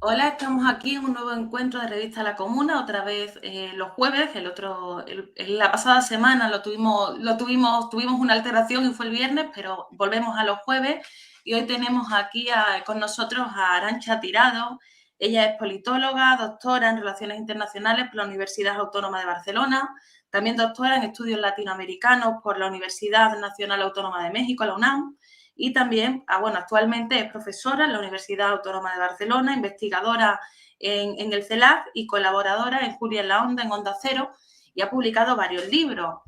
Hola, estamos aquí en un nuevo encuentro de Revista La Comuna, otra vez los jueves, la pasada semana tuvimos una alteración y fue el viernes, pero volvemos a los jueves y hoy tenemos aquí con nosotros a Arantxa Tirado. Ella es politóloga, doctora en Relaciones Internacionales por la Universidad Autónoma de Barcelona, también doctora en Estudios Latinoamericanos por la Universidad Nacional Autónoma de México, la UNAM, y también, actualmente es profesora en la Universidad Autónoma de Barcelona, investigadora en el CELAC y colaboradora en Julia en la Onda, en Onda Cero, y ha publicado varios libros.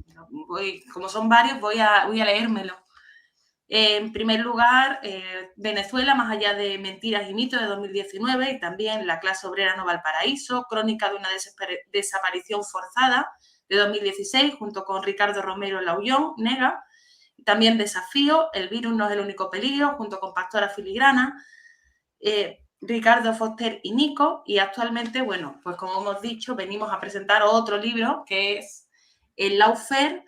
Como son varios, voy a leérmelo. En primer lugar, Venezuela, más allá de mentiras y mitos, de 2019, y también La clase obrera no Valparaíso, crónica de una desaparición forzada, de 2016, junto con Ricardo Romero Laullón, Nega. También Desafío, El virus no es el único peligro, junto con Pastora Filigrana, Ricardo Foster y Nico. Y actualmente, bueno, pues como hemos dicho, venimos a presentar otro libro que es El Lawfare,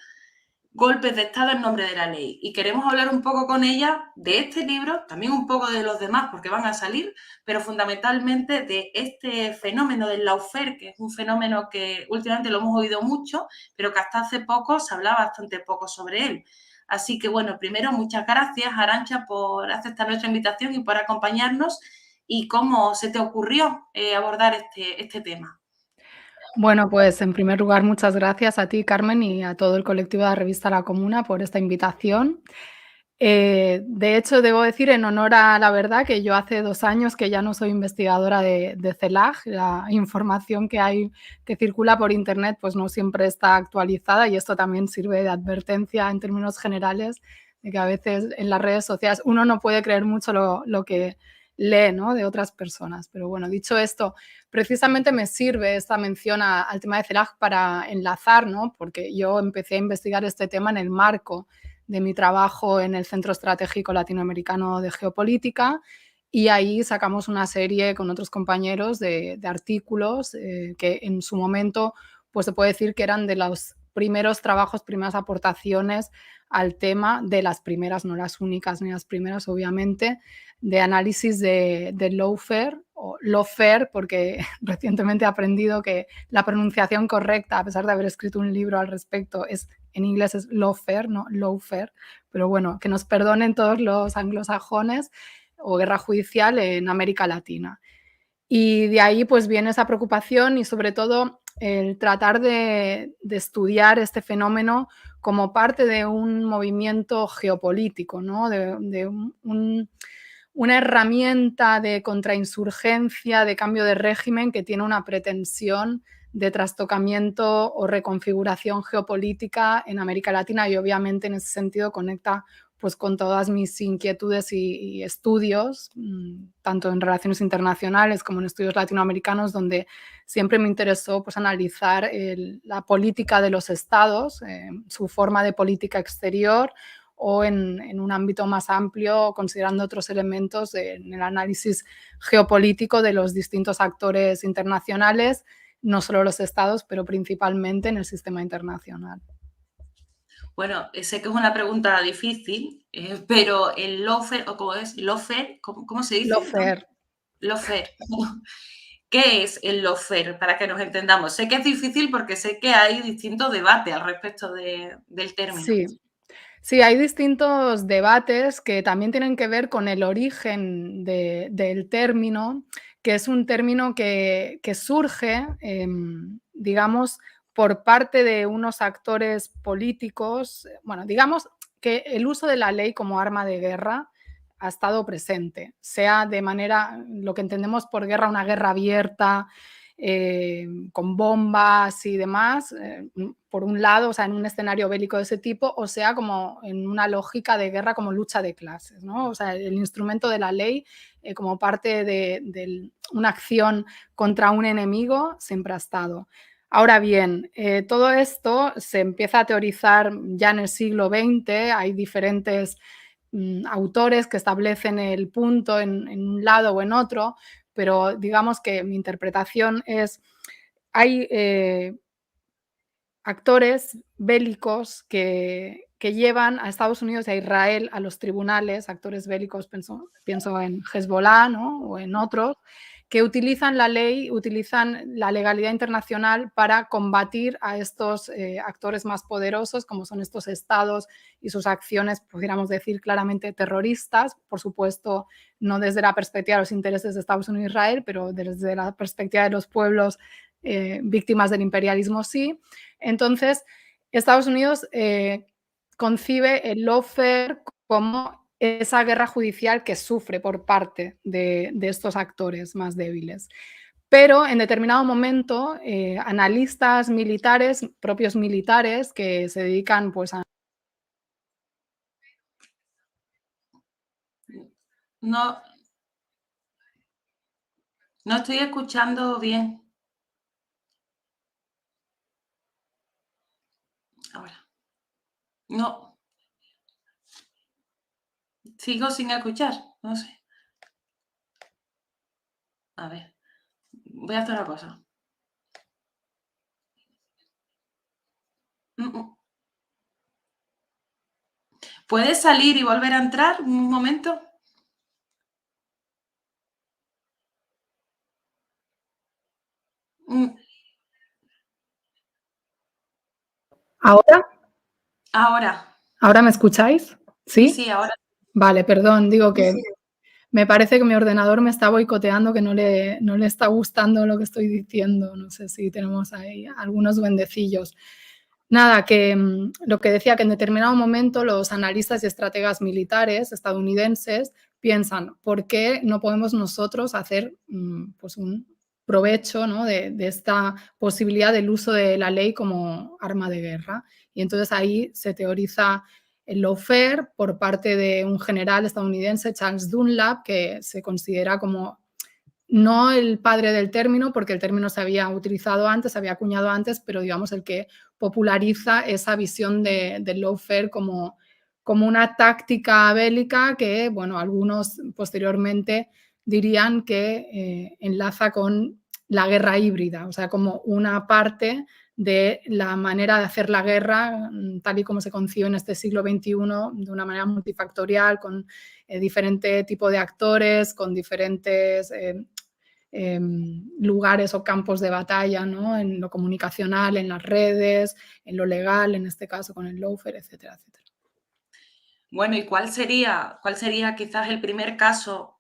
Golpes de Estado en nombre de la ley. Y queremos hablar un poco con ella de este libro, también un poco de los demás porque van a salir, pero fundamentalmente de este fenómeno del lawfare, que es un fenómeno que últimamente lo hemos oído mucho, pero que hasta hace poco se hablaba bastante poco sobre él. Así que, bueno, primero, muchas gracias, Arantxa, por aceptar nuestra invitación y por acompañarnos. ¿Y cómo se te ocurrió abordar este tema? Bueno, pues en primer lugar, muchas gracias a ti, Carmen, y a todo el colectivo de la revista La Comuna por esta invitación. De hecho, debo decir en honor a la verdad que yo hace 2 años que ya no soy investigadora de CELAG. La información que hay que circula por internet pues no siempre está actualizada y esto también sirve de advertencia en términos generales de que a veces en las redes sociales uno no puede creer mucho lo que lee, ¿no?, de otras personas. Pero bueno, dicho esto, precisamente me sirve esta mención al tema de CELAG para enlazar, ¿no?, porque yo empecé a investigar este tema en el marco de mi trabajo en el Centro Estratégico Latinoamericano de Geopolítica y ahí sacamos una serie con otros compañeros de artículos que en su momento pues se puede decir que eran de los primeros trabajos, primeras aportaciones al tema, de las primeras, no las únicas ni las primeras obviamente, de análisis de lawfare o lawfare, porque recientemente he aprendido que la pronunciación correcta, a pesar de haber escrito un libro al respecto, en inglés es lawfare, no lawfare, pero bueno, que nos perdonen todos los anglosajones, o guerra judicial en América Latina. Y de ahí pues viene esa preocupación y sobre todo el tratar de estudiar este fenómeno como parte de un movimiento geopolítico, ¿no?, de una herramienta de contrainsurgencia, de cambio de régimen que tiene una pretensión de trastocamiento o reconfiguración geopolítica en América Latina y obviamente en ese sentido conecta pues con todas mis inquietudes y estudios, tanto en relaciones internacionales como en estudios latinoamericanos, donde siempre me interesó pues analizar la política de los estados, su forma de política exterior o en un ámbito más amplio, considerando otros elementos en el análisis geopolítico de los distintos actores internacionales, no solo los estados, pero principalmente en el sistema internacional. Bueno, sé que es una pregunta difícil, pero el lawfare, o cómo es, lawfare, ¿cómo se dice? Lawfare. Lawfare. ¿Qué es el lawfare? Para que nos entendamos. Sé que es difícil porque sé que hay distintos debates al respecto del término. Sí. Sí, hay distintos debates que también tienen que ver con el origen del término, que es un término que surge, digamos, por parte de unos actores políticos. Bueno, digamos que el uso de la ley como arma de guerra ha estado presente, sea de manera, lo que entendemos por guerra, una guerra abierta, con bombas y demás, por un lado, o sea, en un escenario bélico de ese tipo, o sea, como en una lógica de guerra como lucha de clases, ¿no? O sea, el instrumento de la ley como parte de una acción contra un enemigo siempre ha estado. Ahora bien, todo esto se empieza a teorizar ya en el siglo XX, hay diferentes autores que establecen el punto en un lado o en otro, pero digamos que mi interpretación es, hay actores bélicos que llevan a Estados Unidos y a Israel a los tribunales, actores bélicos, pienso en Hezbollah, ¿no?, o en otros, que utilizan la ley, utilizan la legalidad internacional para combatir a estos actores más poderosos, como son estos estados y sus acciones, pudiéramos decir claramente terroristas, por supuesto, no desde la perspectiva de los intereses de Estados Unidos e Israel, pero desde la perspectiva de los pueblos víctimas del imperialismo sí. Entonces, Estados Unidos concibe el lawfare como esa guerra judicial que sufre por parte de estos actores más débiles. Pero en determinado momento, analistas militares, propios militares, que se dedican pues a... No, no estoy escuchando bien. Ahora. No, sigo sin escuchar. No sé. A ver, voy a hacer una cosa. ¿Puedes salir y volver a entrar un momento? ¿Ahora? Ahora. ¿Ahora me escucháis? ¿Sí? Sí, ahora. Vale, perdón, digo que me parece que mi ordenador me está boicoteando, que no le está gustando lo que estoy diciendo. No sé si tenemos ahí algunos duendecillos. Nada, que lo que decía, que en determinado momento los analistas y estrategas militares estadounidenses piensan, ¿por qué no podemos nosotros hacer pues un provecho, ¿no?, de esta posibilidad del uso de la ley como arma de guerra? Y entonces ahí se teoriza el lawfare por parte de un general estadounidense, Charles Dunlap, que se considera como no el padre del término, porque el término se había utilizado antes, se había acuñado antes, pero digamos el que populariza esa visión del lawfare como una táctica bélica que, bueno, algunos posteriormente dirían que enlaza con la guerra híbrida, o sea, como una parte de la manera de hacer la guerra tal y como se concibe en este siglo XXI, de una manera multifactorial, con diferente tipo de actores, con diferentes lugares o campos de batalla, ¿no?, en lo comunicacional, en las redes, en lo legal, en este caso con el lawfare, etcétera, etcétera. Bueno, ¿y cuál sería quizás el primer caso,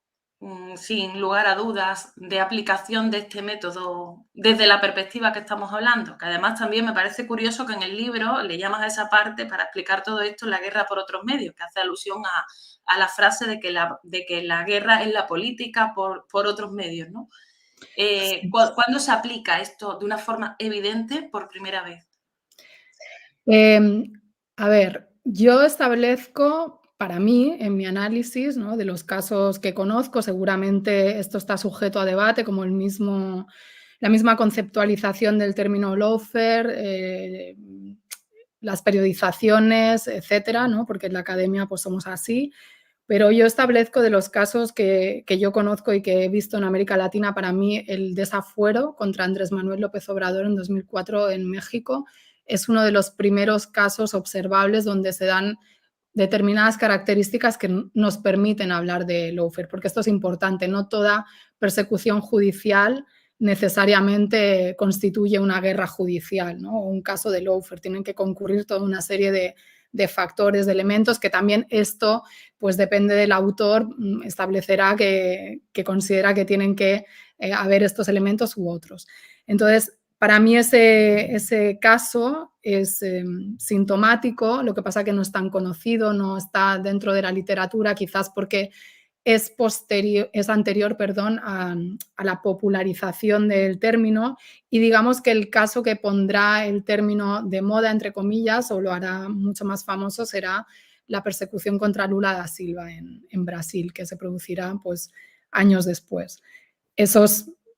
sin lugar a dudas, de aplicación de este método desde la perspectiva que estamos hablando? Que además también me parece curioso que en el libro le llamas a esa parte para explicar todo esto la guerra por otros medios, que hace alusión a la frase de que la guerra es la política por otros medios, ¿no? Sí. ¿Cuándo se aplica esto de una forma evidente por primera vez? A ver, yo establezco para mí, en mi análisis, ¿no?, de los casos que conozco, seguramente esto está sujeto a debate, como la misma conceptualización del término lawfare, las periodizaciones, etcétera, ¿no?, porque en la academia pues somos así. Pero yo establezco de los casos que yo conozco y que he visto en América Latina, para mí el desafuero contra Andrés Manuel López Obrador en 2004 en México es uno de los primeros casos observables donde se dan determinadas características que nos permiten hablar de lawfare, porque esto es importante, no toda persecución judicial necesariamente constituye una guerra judicial, ¿no?, o un caso de lawfare. Tienen que concurrir toda una serie de factores, de elementos, que también esto, pues depende del autor, establecerá que considera que tienen que haber estos elementos u otros. Entonces, para mí ese caso es sintomático, lo que pasa que no es tan conocido, no está dentro de la literatura, quizás porque es anterior a la popularización del término, y digamos que el caso que pondrá el término de moda, entre comillas, o lo hará mucho más famoso, será la persecución contra Lula da Silva en Brasil, que se producirá pues años después.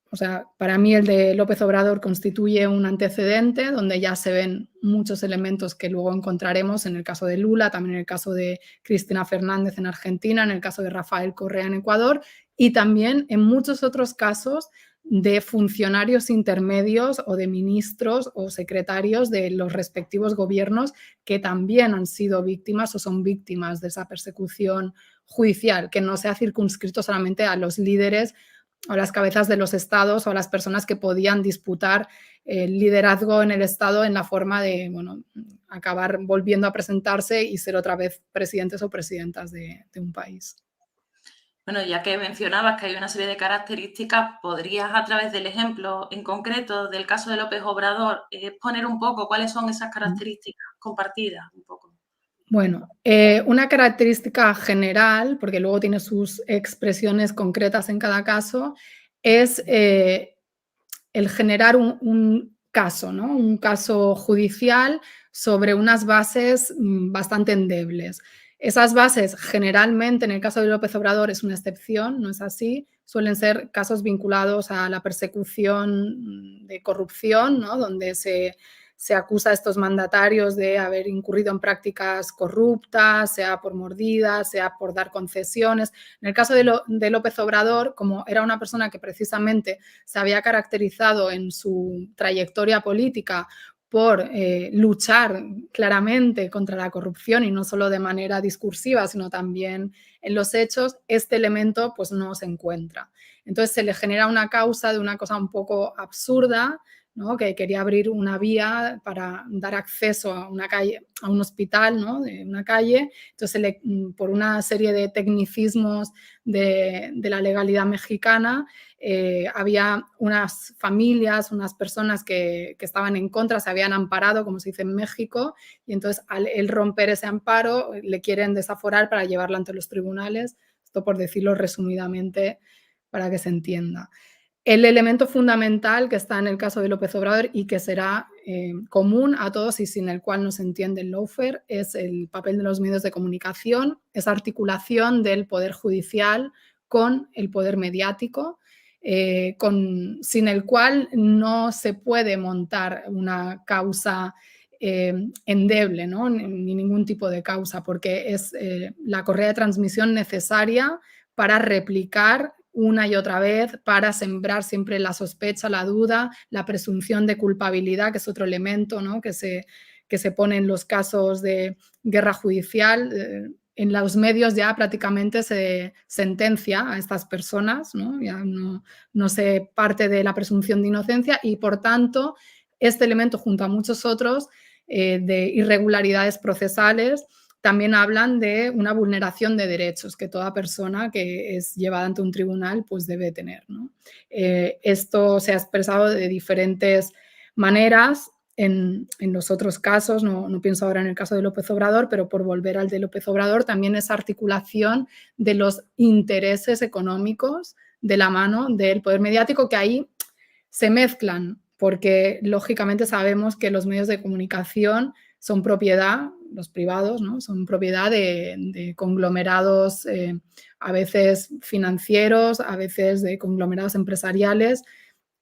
O sea, para mí el de López Obrador constituye un antecedente donde ya se ven muchos elementos que luego encontraremos en el caso de Lula, también en el caso de Cristina Fernández en Argentina, en el caso de Rafael Correa en Ecuador, y también en muchos otros casos de funcionarios intermedios o de ministros o secretarios de los respectivos gobiernos que también han sido víctimas o son víctimas de esa persecución judicial, que no se ha circunscrito solamente a los líderes las cabezas de los estados o a las personas que podían disputar el liderazgo en el estado en la forma de, bueno, acabar volviendo a presentarse y ser otra vez presidentes o presidentas de un país. Bueno, ya que mencionabas que hay una serie de características, ¿podrías a través del ejemplo en concreto del caso de López Obrador exponer un poco cuáles son esas características compartidas? Un poco. Bueno, una característica general, porque luego tiene sus expresiones concretas en cada caso, es el generar un caso, ¿no? Un caso judicial sobre unas bases bastante endebles. Esas bases, generalmente, en el caso de López Obrador, es una excepción, no es así, suelen ser casos vinculados a la persecución de corrupción, ¿no? Donde se acusa a estos mandatarios de haber incurrido en prácticas corruptas, sea por mordidas, sea por dar concesiones. En el caso de López Obrador, como era una persona que precisamente se había caracterizado en su trayectoria política por luchar claramente contra la corrupción y no solo de manera discursiva, sino también en los hechos, este elemento pues no se encuentra. Entonces se le genera una causa de una cosa un poco absurda, ¿no? Que quería abrir una vía para dar acceso a una calle, a un hospital, ¿no? De una calle. Entonces, por una serie de tecnicismos de la legalidad mexicana, había unas familias, unas personas que estaban en contra, se habían amparado, como se dice en México, y entonces al él romper ese amparo, le quieren desaforar para llevarlo ante los tribunales, esto por decirlo resumidamente para que se entienda. El elemento fundamental que está en el caso de López Obrador y que será común a todos y sin el cual no se entiende el lawfare es el papel de los medios de comunicación, esa articulación del poder judicial con el poder mediático, sin el cual no se puede montar una causa endeble, ¿no? Ni ningún tipo de causa, porque es la correa de transmisión necesaria para replicar una y otra vez, para sembrar siempre la sospecha, la duda, la presunción de culpabilidad, que es otro elemento, ¿no? que se pone en los casos de guerra judicial. En los medios ya prácticamente se sentencia a estas personas, ¿no? Ya no se parte de la presunción de inocencia y, por tanto, este elemento, junto a muchos otros de irregularidades procesales, también hablan de una vulneración de derechos que toda persona que es llevada ante un tribunal pues debe tener, ¿no? Esto se ha expresado de diferentes maneras en los otros casos, no pienso ahora en el caso de López Obrador, pero por volver al de López Obrador, también esa articulación de los intereses económicos de la mano del poder mediático, que ahí se mezclan, porque lógicamente sabemos que los medios de comunicación son propiedad, los privados, ¿no? Son propiedad de conglomerados a veces financieros, a veces de conglomerados empresariales,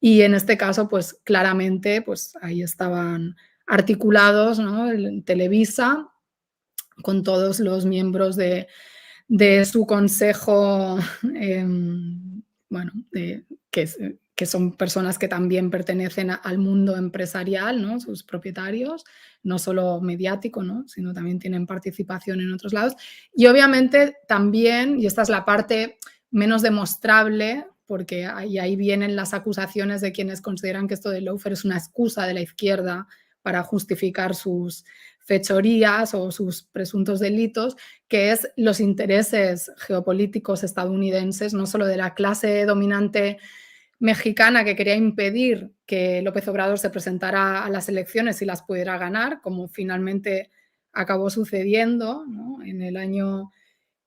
y en este caso, pues claramente, pues ahí estaban articulados, ¿no? Televisa, con todos los miembros de su consejo, bueno, que son personas que también pertenecen al mundo empresarial, ¿no? Sus propietarios, no solo mediático, ¿no? Sino también tienen participación en otros lados. Y obviamente también, y esta es la parte menos demostrable, porque ahí vienen las acusaciones de quienes consideran que esto de lawfare es una excusa de la izquierda para justificar sus fechorías o sus presuntos delitos, que es los intereses geopolíticos estadounidenses, no solo de la clase dominante mexicana que quería impedir que López Obrador se presentara a las elecciones y las pudiera ganar, como finalmente acabó sucediendo, ¿no? En el año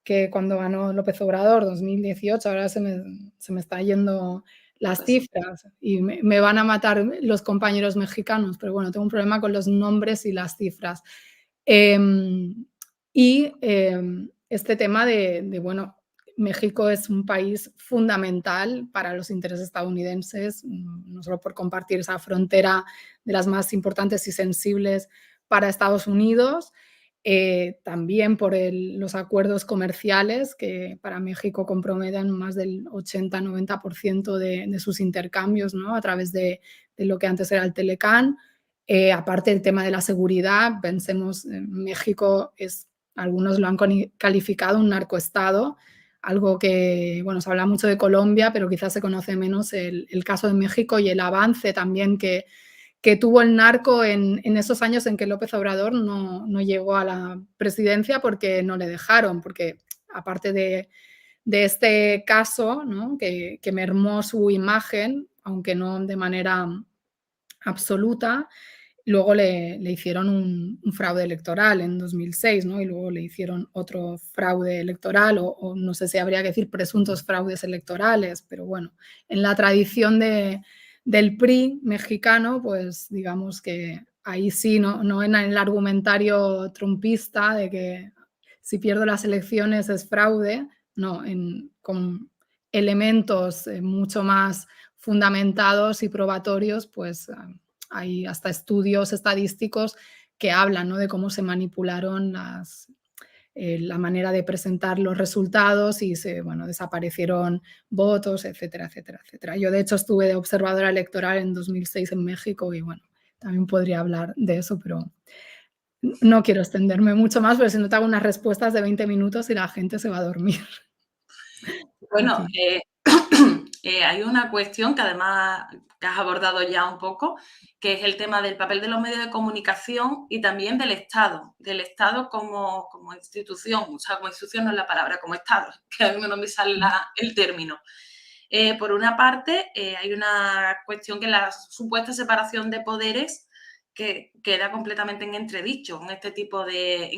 que cuando ganó López Obrador, 2018, ahora se me está yendo las Pues cifras y me van a matar los compañeros mexicanos, pero bueno, tengo un problema con los nombres y las cifras. Este tema bueno, México es un país fundamental para los intereses estadounidenses, no solo por compartir esa frontera de las más importantes y sensibles para Estados Unidos, también por los acuerdos comerciales que para México comprometen más del 80-90% de sus intercambios, ¿no? A través de lo que antes era el Telecán. Aparte del tema de la seguridad, pensemos, México algunos lo han calificado un narcoestado algo que, bueno, se habla mucho de Colombia, pero quizás se conoce menos el caso de México y el avance también que tuvo el narco en esos años en que López Obrador no llegó a la presidencia porque no le dejaron, porque aparte de este caso, ¿no? que mermó su imagen, aunque no de manera absoluta, luego le hicieron un fraude electoral en 2006, ¿no? Y luego le hicieron otro fraude electoral, o no sé si habría que decir presuntos fraudes electorales, pero bueno, en la tradición del PRI mexicano, pues digamos que ahí sí, no en el argumentario trumpista de que si pierdo las elecciones es fraude, no, con elementos mucho más fundamentados y probatorios, pues hay hasta estudios estadísticos que hablan, ¿no? de cómo se manipularon la manera de presentar los resultados y desaparecieron votos, etcétera, etcétera, etcétera. Yo, de hecho, estuve de observadora electoral en 2006 en México y, bueno, también podría hablar de eso, pero no quiero extenderme mucho más, porque si no te hago unas respuestas de 20 minutos y la gente se va a dormir. Bueno, hay una cuestión que además que has abordado ya un poco, que es el tema del papel de los medios de comunicación y también del Estado como institución, o sea, como institución no es la palabra, como Estado, que a mí no me sale el término. Por una parte, hay una cuestión que la supuesta separación de poderes que queda completamente en entredicho en este tipo de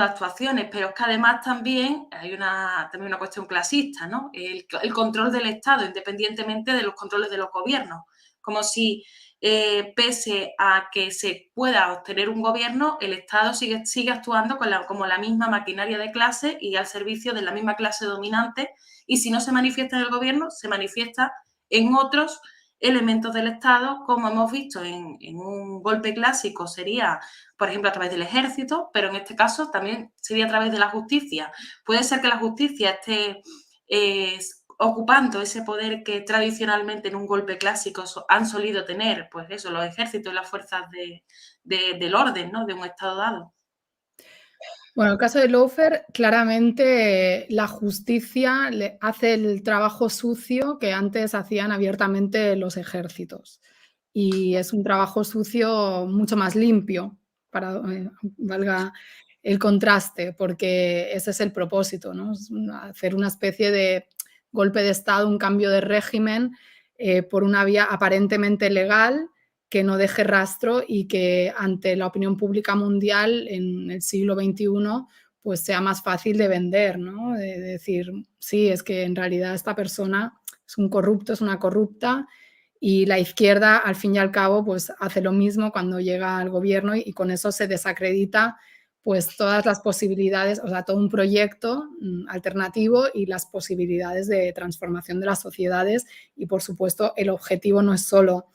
actuaciones, pero es que además también hay una cuestión clasista, ¿no? El control del Estado, independientemente de los controles de los gobiernos. Como si, pese a que se pueda obtener un gobierno, el Estado sigue actuando como la misma maquinaria de clase y al servicio de la misma clase dominante, y si no se manifiesta en el gobierno, se manifiesta en otros elementos del Estado, como hemos visto en un golpe clásico sería, por ejemplo, a través del ejército, pero en este caso también sería a través de la justicia. Puede ser que la justicia esté ocupando ese poder que tradicionalmente en un golpe clásico han solido tener, pues eso, los ejércitos y las fuerzas del orden, ¿no? De un Estado dado. Bueno, el caso de Lawfare, claramente la justicia le hace el trabajo sucio que antes hacían abiertamente los ejércitos. Y es un trabajo sucio mucho más limpio, para valga el contraste, porque ese es el propósito, ¿no? Es hacer una especie de golpe de Estado, un cambio de régimen por una vía aparentemente legal, que no deje rastro y que ante la opinión pública mundial en el siglo XXI pues sea más fácil de vender, ¿no? De decir, sí, es que en realidad esta persona es un corrupto, es una corrupta, y la izquierda, al fin y al cabo, pues hace lo mismo cuando llega al gobierno y con eso se desacredita pues todas las posibilidades, o sea, todo un proyecto alternativo y las posibilidades de transformación de las sociedades. Y, por supuesto, el objetivo no es solo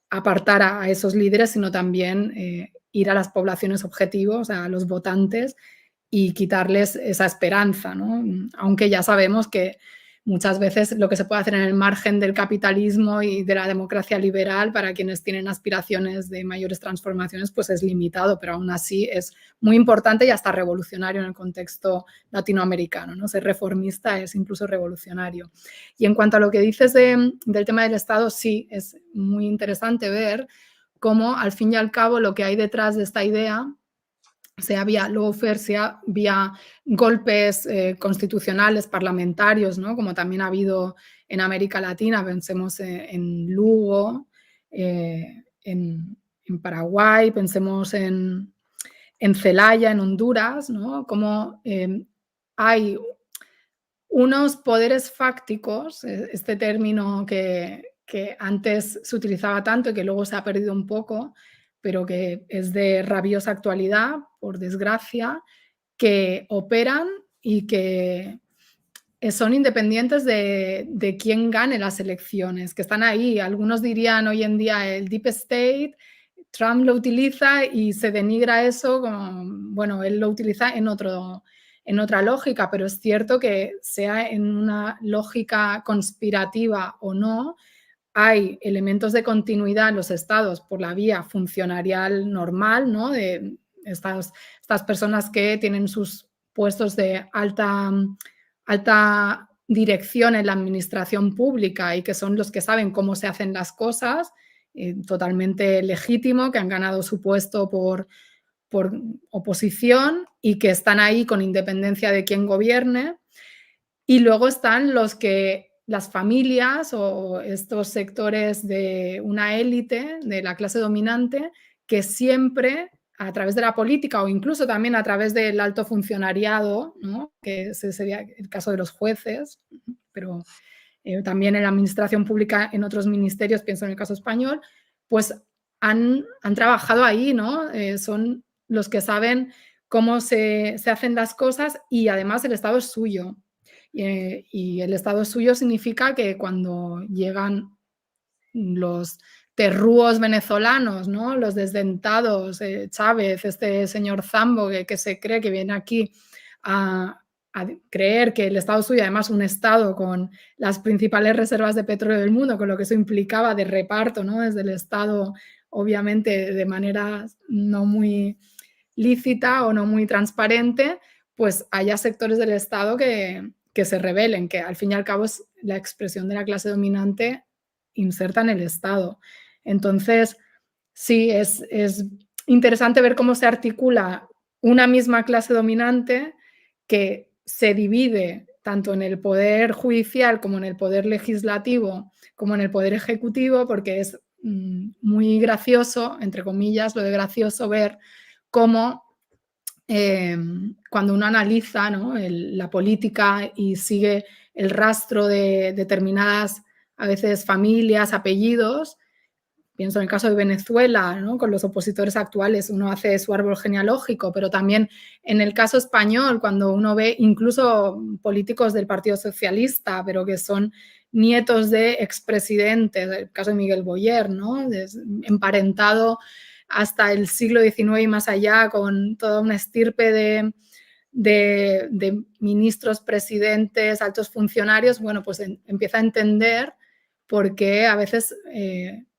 apartar a esos líderes, sino también ir a las poblaciones objetivos, a los votantes, y quitarles esa esperanza, ¿no? Aunque ya sabemos que muchas veces lo que se puede hacer en el margen del capitalismo y de la democracia liberal para quienes tienen aspiraciones de mayores transformaciones, pues es limitado, pero aún así es muy importante y hasta revolucionario en el contexto latinoamericano, ¿no? Ser reformista es incluso revolucionario. Y en cuanto a lo que dices del tema del Estado, sí, es muy interesante ver cómo al fin y al cabo lo que hay detrás de esta idea, sea vía lawfare, sea vía golpes constitucionales, parlamentarios, ¿no? Como también ha habido en América Latina, pensemos en Lugo, en Paraguay, pensemos en Celaya, en Honduras, ¿no? Como hay unos poderes fácticos, este término que antes se utilizaba tanto y que luego se ha perdido un poco, pero que es de rabiosa actualidad, por desgracia, que operan y que son independientes de quién gane las elecciones, que están ahí. Algunos dirían hoy en día el Deep State, Trump lo utiliza y se denigra eso como, bueno, él lo utiliza en otra lógica, pero es cierto que sea en una lógica conspirativa o no, hay elementos de continuidad en los estados por la vía funcionarial normal, ¿no? De estas personas que tienen sus puestos de alta dirección en la administración pública y que son los que saben cómo se hacen las cosas, totalmente legítimo, que han ganado su puesto por oposición y que están ahí con independencia de quién gobierne. Y luego están las familias o estos sectores de una élite, de la clase dominante, que siempre a través de la política o incluso también a través del alto funcionariado, ¿no? Que ese sería el caso de los jueces, pero también en la administración pública, en otros ministerios, pienso en el caso español, pues han trabajado ahí, ¿no? Son los que saben cómo se hacen las cosas y además el Estado es suyo. Y el Estado suyo significa que cuando llegan los terrúos venezolanos, ¿no? Los desdentados, Chávez, este señor Zambo que se cree que viene aquí a creer que el Estado suyo, además un Estado con las principales reservas de petróleo del mundo, con lo que eso implicaba de reparto, ¿no? Desde el Estado, obviamente de manera no muy lícita o no muy transparente, pues haya sectores del Estado que se rebelen, que al fin y al cabo es la expresión de la clase dominante inserta en el Estado. Entonces, sí, es interesante ver cómo se articula una misma clase dominante que se divide tanto en el poder judicial como en el poder legislativo, como en el poder ejecutivo, porque es muy gracioso, entre comillas, lo de gracioso ver cómo cuando uno analiza, ¿no? La política y sigue el rastro de determinadas, a veces, familias, apellidos. Pienso en el caso de Venezuela, ¿no? Con los opositores actuales, uno hace su árbol genealógico, pero también en el caso español, cuando uno ve incluso políticos del Partido Socialista, pero que son nietos de expresidentes, el caso de Miguel Boyer, ¿no? Emparentado hasta el siglo XIX y más allá con toda una estirpe de ministros, presidentes, altos funcionarios, bueno, pues empieza a entender por qué a veces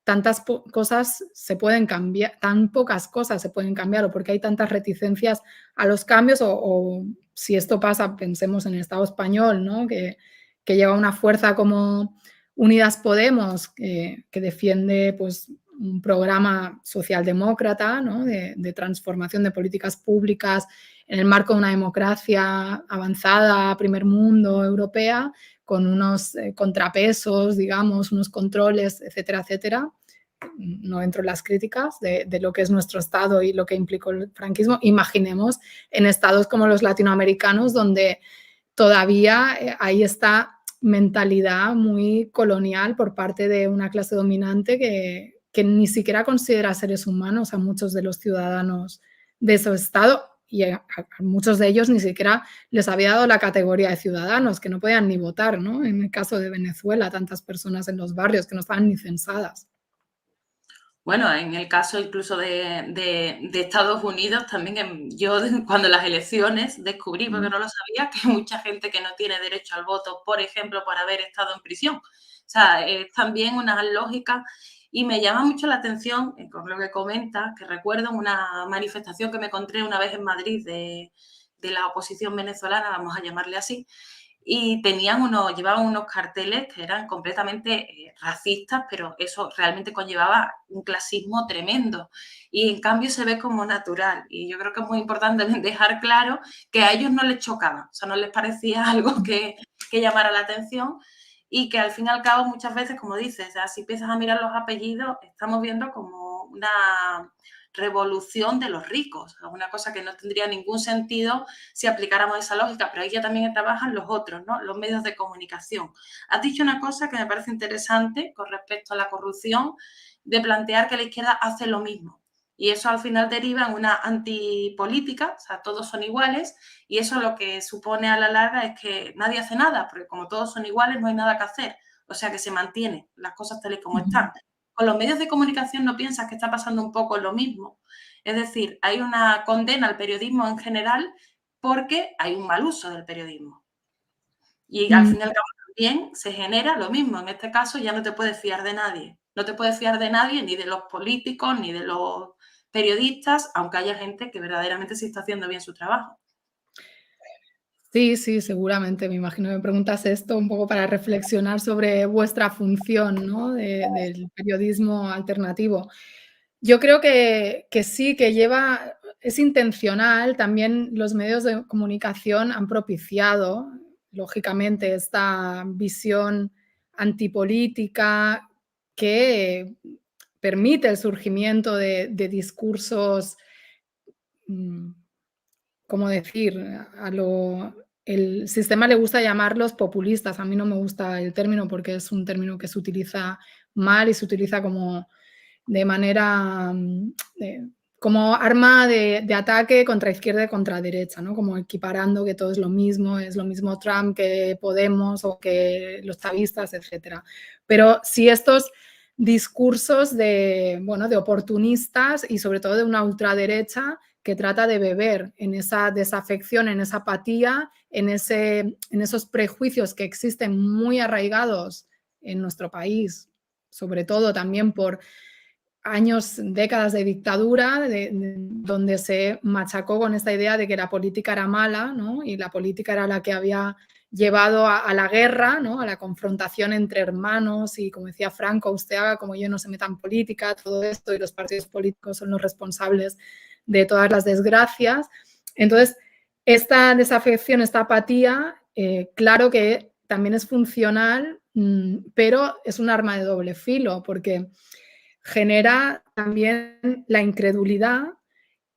tantas cosas se pueden cambiar, tan pocas cosas se pueden cambiar, o porque hay tantas reticencias a los cambios, o si esto pasa, pensemos en el Estado español, ¿no? Que lleva una fuerza como Unidas Podemos, que defiende pues, un programa socialdemócrata, ¿no? de transformación de políticas públicas en el marco de una democracia avanzada, primer mundo, europea, con unos contrapesos, digamos, unos controles, etcétera, etcétera. No entro en las críticas de lo que es nuestro Estado y lo que implicó el franquismo. Imaginemos en estados como los latinoamericanos, donde todavía hay esta mentalidad muy colonial por parte de una clase dominante que ni siquiera considera seres humanos a muchos de los ciudadanos de ese estado, y a muchos de ellos ni siquiera les había dado la categoría de ciudadanos, que no podían ni votar, ¿no? En el caso de Venezuela, tantas personas en los barrios que no estaban ni censadas. Bueno, en el caso incluso de Estados Unidos, también yo cuando las elecciones descubrí, porque no lo sabía, que hay mucha gente que no tiene derecho al voto, por ejemplo, por haber estado en prisión. O sea, es también una lógica y me llama mucho la atención, con lo que comentas, que recuerdo una manifestación que me encontré una vez en Madrid de la oposición venezolana, vamos a llamarle así, y llevaban unos carteles que eran completamente racistas, pero eso realmente conllevaba un clasismo tremendo. Y en cambio se ve como natural. Y yo creo que es muy importante dejar claro que a ellos no les chocaba, o sea, no les parecía algo que llamara la atención y que al fin y al cabo muchas veces, como dices, o sea, si empiezas a mirar los apellidos, estamos viendo como una revolución de los ricos, una cosa que no tendría ningún sentido si aplicáramos esa lógica, pero ahí ya también trabajan los otros, ¿no? Los medios de comunicación. Has dicho una cosa que me parece interesante con respecto a la corrupción, de plantear que la izquierda hace lo mismo. Y eso al final deriva en una antipolítica, o sea, todos son iguales, y eso lo que supone a la larga es que nadie hace nada, porque como todos son iguales no hay nada que hacer, o sea que se mantiene las cosas tal y como están. Con los medios de comunicación no piensas que está pasando un poco lo mismo. Es decir, hay una condena al periodismo en general porque hay un mal uso del periodismo. Y al fin y al cabo también se genera lo mismo. En este caso ya no te puedes fiar de nadie. No te puedes fiar de nadie, ni de los políticos, ni de los periodistas, aunque haya gente que verdaderamente sí está haciendo bien su trabajo. Sí, sí, seguramente. Me imagino que me preguntas esto un poco para reflexionar sobre vuestra función, ¿no? Del periodismo alternativo. Yo creo que sí, que es intencional. También los medios de comunicación han propiciado, lógicamente, esta visión antipolítica que permite el surgimiento de discursos, mm, ¿cómo decir? El sistema le gusta llamarlos populistas. A mí no me gusta el término porque es un término que se utiliza mal y se utiliza como de manera, como arma de ataque contra izquierda y contra derecha, ¿no? Como equiparando que todo es lo mismo Trump que Podemos o que los chavistas, etcétera. Pero si estos discursos bueno, de oportunistas y sobre todo de una ultraderecha que trata de beber en esa desafección, en esa apatía, en esos prejuicios que existen muy arraigados en nuestro país, sobre todo también por años, décadas de dictadura, donde se machacó con esta idea de que la política era mala, ¿no? Y la política era la que había llevado a la guerra, ¿no? A la confrontación entre hermanos y, como decía Franco, usted haga como yo, no se meta en política, todo esto, y los partidos políticos son los responsables de todas las desgracias. Entonces, esta desafección, esta apatía, claro que también es funcional, pero es un arma de doble filo, porque genera también la incredulidad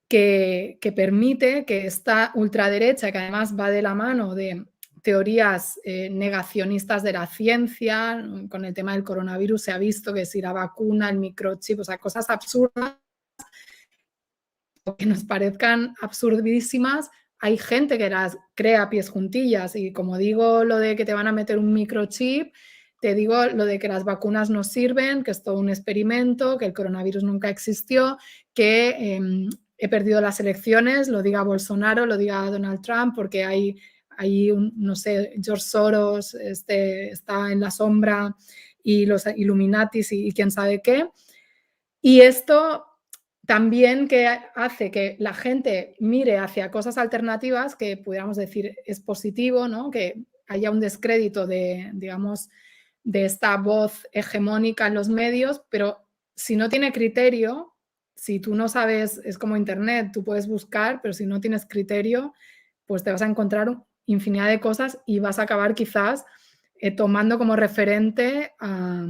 que permite que esta ultraderecha, que además va de la mano de teorías negacionistas de la ciencia, con el tema del coronavirus se ha visto que si la vacuna, el microchip, o sea, cosas absurdas que nos parezcan absurdísimas, hay gente que las crea a pies juntillas y como digo lo de que te van a meter un microchip, te digo lo de que las vacunas no sirven, que es todo un experimento, que el coronavirus nunca existió, que he perdido las elecciones, lo diga Bolsonaro, lo diga Donald Trump, porque hay no sé, George Soros está en la sombra y los Illuminatis y quién sabe qué. Y esto también que hace que la gente mire hacia cosas alternativas que pudiéramos decir es positivo, ¿no? Que haya un descrédito digamos, de esta voz hegemónica en los medios, pero si no tiene criterio, si tú no sabes, es como Internet, tú puedes buscar, pero si no tienes criterio, pues te vas a encontrar infinidad de cosas y vas a acabar quizás tomando como referente a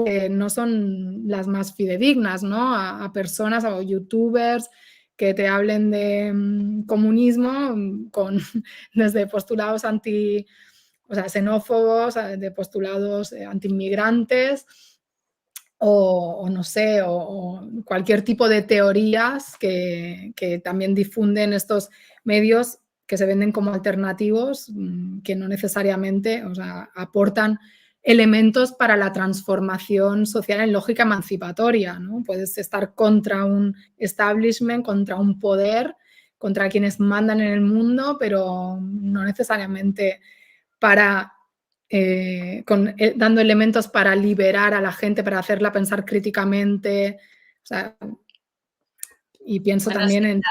que no son las más fidedignas, ¿no? A personas o youtubers que te hablen de comunismo desde postulados o sea, xenófobos, de postulados antiinmigrantes o no sé, o cualquier tipo de teorías que también difunden estos medios que se venden como alternativos, que no necesariamente, o sea, aportan elementos para la transformación social en lógica emancipatoria, ¿no? Puedes estar contra un establishment, contra un poder, contra quienes mandan en el mundo, pero no necesariamente para dando elementos para liberar a la gente, para hacerla pensar críticamente. O sea, y pienso Bueno, sí, también en...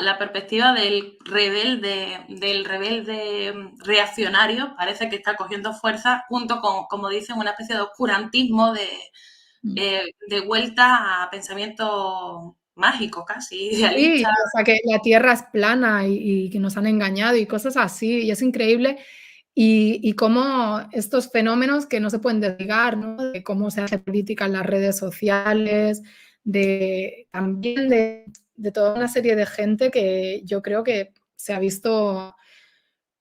la perspectiva del rebelde reaccionario parece que está cogiendo fuerza junto con, como dicen, una especie de oscurantismo de vuelta a pensamientos mágicos casi, Sí, idealistas. o sea, que la Tierra es plana y que nos han engañado y cosas así, y es increíble. Y cómo estos fenómenos que no se pueden desligar, ¿no? De cómo se hace política en las redes sociales, también de toda una serie de gente que yo creo que se ha visto,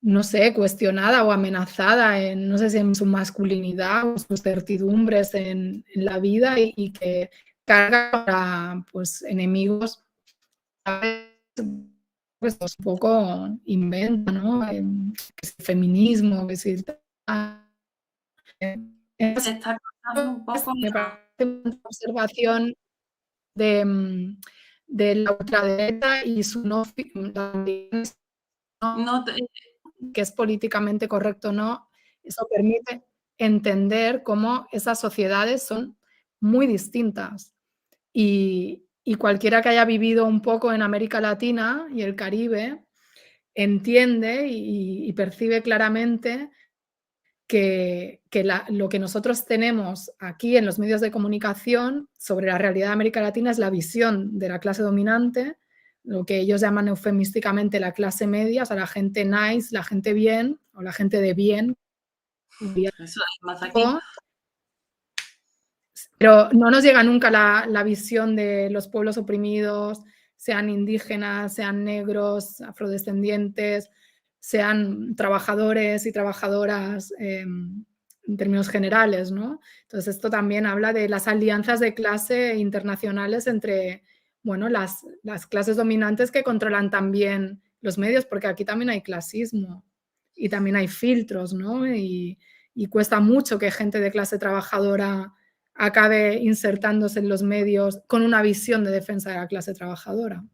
no sé, cuestionada o amenazada no sé si en su masculinidad o sus certidumbres en la vida y que carga para, pues, enemigos, pues un poco inventa, ¿no? Que si feminismo, que si... Se está cortando un poco Me parece una observación de, de la ultraderecha y su no, no, que es políticamente correcto o no, eso permite entender cómo esas sociedades son muy distintas. Y cualquiera que haya vivido un poco en América Latina y el Caribe entiende y percibe claramente que lo que nosotros tenemos aquí en los medios de comunicación sobre la realidad de América Latina es la visión de la clase dominante, lo que ellos llaman eufemísticamente la clase media, o sea, la gente nice, la gente bien, o la gente de bien. Eso es más aquí. Pero no nos llega nunca la visión de los pueblos oprimidos, sean indígenas, sean negros, afrodescendientes, sean trabajadores y trabajadoras en términos generales, ¿no? Entonces esto también habla de las alianzas de clase internacionales entre, bueno, las clases dominantes que controlan también los medios, porque aquí también hay clasismo y también hay filtros, ¿no? Y cuesta mucho que gente de clase trabajadora acabe insertándose en los medios con una visión de defensa de la clase trabajadora.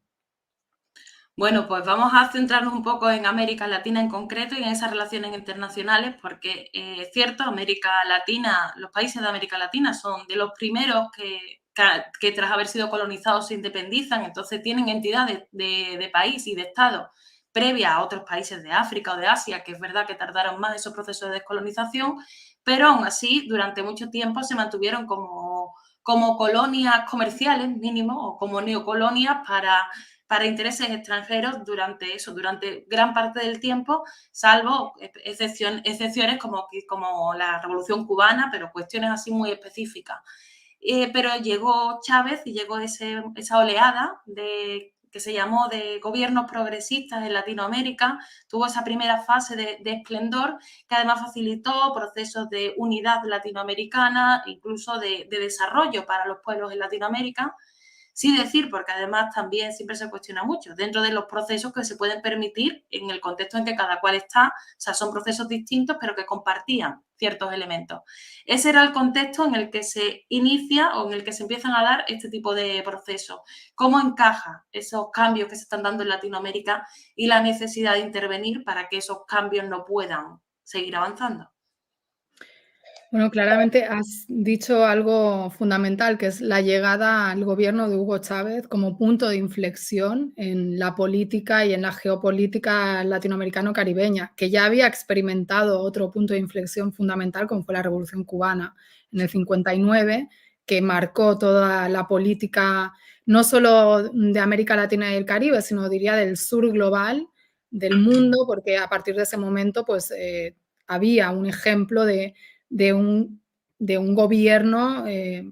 Bueno, pues vamos a centrarnos un poco en América Latina en concreto y en esas relaciones internacionales, porque es cierto, América Latina, los países de América Latina son de los primeros que tras haber sido colonizados se independizan, entonces tienen entidad de país y de Estado previa a otros países de África o de Asia, que es verdad que tardaron más esos procesos de descolonización, pero aún así durante mucho tiempo se mantuvieron como colonias comerciales mínimo o como neocolonias para intereses extranjeros durante gran parte del tiempo, salvo excepciones como la Revolución Cubana, pero cuestiones así muy específicas. Pero llegó Chávez y llegó esa oleada que se llamó de gobiernos progresistas en Latinoamérica, tuvo esa primera fase de esplendor que además facilitó procesos de unidad latinoamericana, incluso de desarrollo para los pueblos en Latinoamérica. Sí decir, porque además también siempre se cuestiona mucho, dentro de los procesos que se pueden permitir en el contexto en que cada cual está, o sea, son procesos distintos, pero que compartían ciertos elementos. Ese era el contexto en el que se inicia o en el que se empiezan a dar este tipo de procesos. ¿Cómo encaja esos cambios que se están dando en Latinoamérica y la necesidad de intervenir para que esos cambios no puedan seguir avanzando? Bueno, claramente has dicho algo fundamental, que es la llegada al gobierno de Hugo Chávez como punto de inflexión en la política y en la geopolítica latinoamericano-caribeña, que ya había experimentado otro punto de inflexión fundamental, como fue la Revolución Cubana en el 59, que marcó toda la política no solo de América Latina y el Caribe, sino diría del sur global, del mundo, porque a partir de ese momento pues había un ejemplo de un gobierno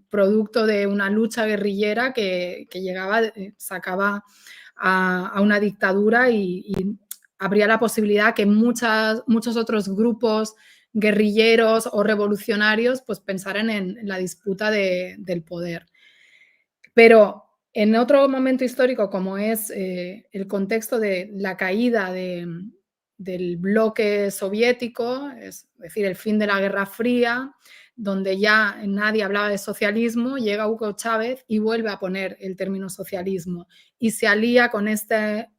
producto de una lucha guerrillera que llegaba, sacaba a una dictadura y habría la posibilidad que muchos otros grupos guerrilleros o revolucionarios pues pensaran en la disputa del poder. Pero en otro momento histórico, como es el contexto de la caída del bloque soviético, es decir, el fin de la Guerra Fría, donde ya nadie hablaba de socialismo, llega Hugo Chávez y vuelve a poner el término socialismo y se alía con este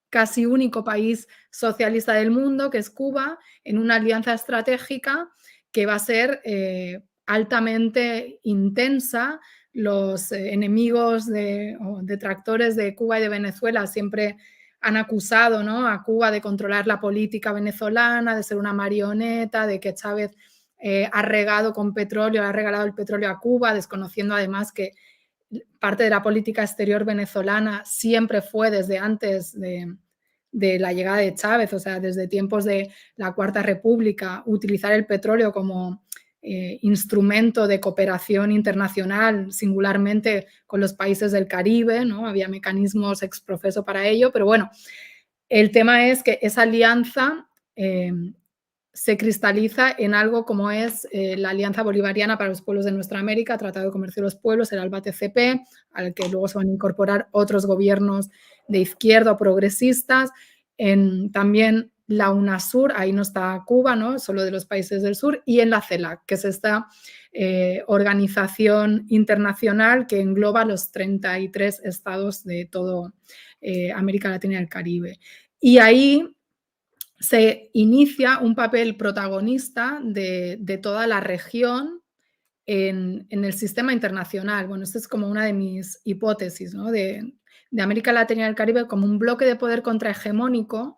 casi único país socialista del mundo, que es Cuba, en una alianza estratégica que va a ser altamente intensa. Los enemigos o detractores de Cuba y de Venezuela siempre han acusado, ¿no?, a Cuba de controlar la política venezolana, de ser una marioneta, de que Chávez ha regalado el petróleo a Cuba, desconociendo además que parte de la política exterior venezolana siempre fue desde antes de la llegada de Chávez, o sea, desde tiempos de la Cuarta República, utilizar el petróleo como instrumento de cooperación internacional, singularmente con los países del Caribe, ¿no? Había mecanismos ex profeso para ello, pero bueno, el tema es que esa alianza se cristaliza en algo como es la Alianza Bolivariana para los Pueblos de Nuestra América, Tratado de Comercio de los Pueblos, el ALBA-TCP, al que luego se van a incorporar otros gobiernos de izquierda o progresistas, también la UNASUR, ahí no está Cuba, ¿no?, solo de los países del sur, y en la CELAC, que es esta organización internacional que engloba los 33 estados de toda América Latina y el Caribe. Y ahí se inicia un papel protagonista de toda la región en el sistema internacional. Bueno, esta es como una de mis hipótesis, ¿no?, de América Latina y el Caribe como un bloque de poder contrahegemónico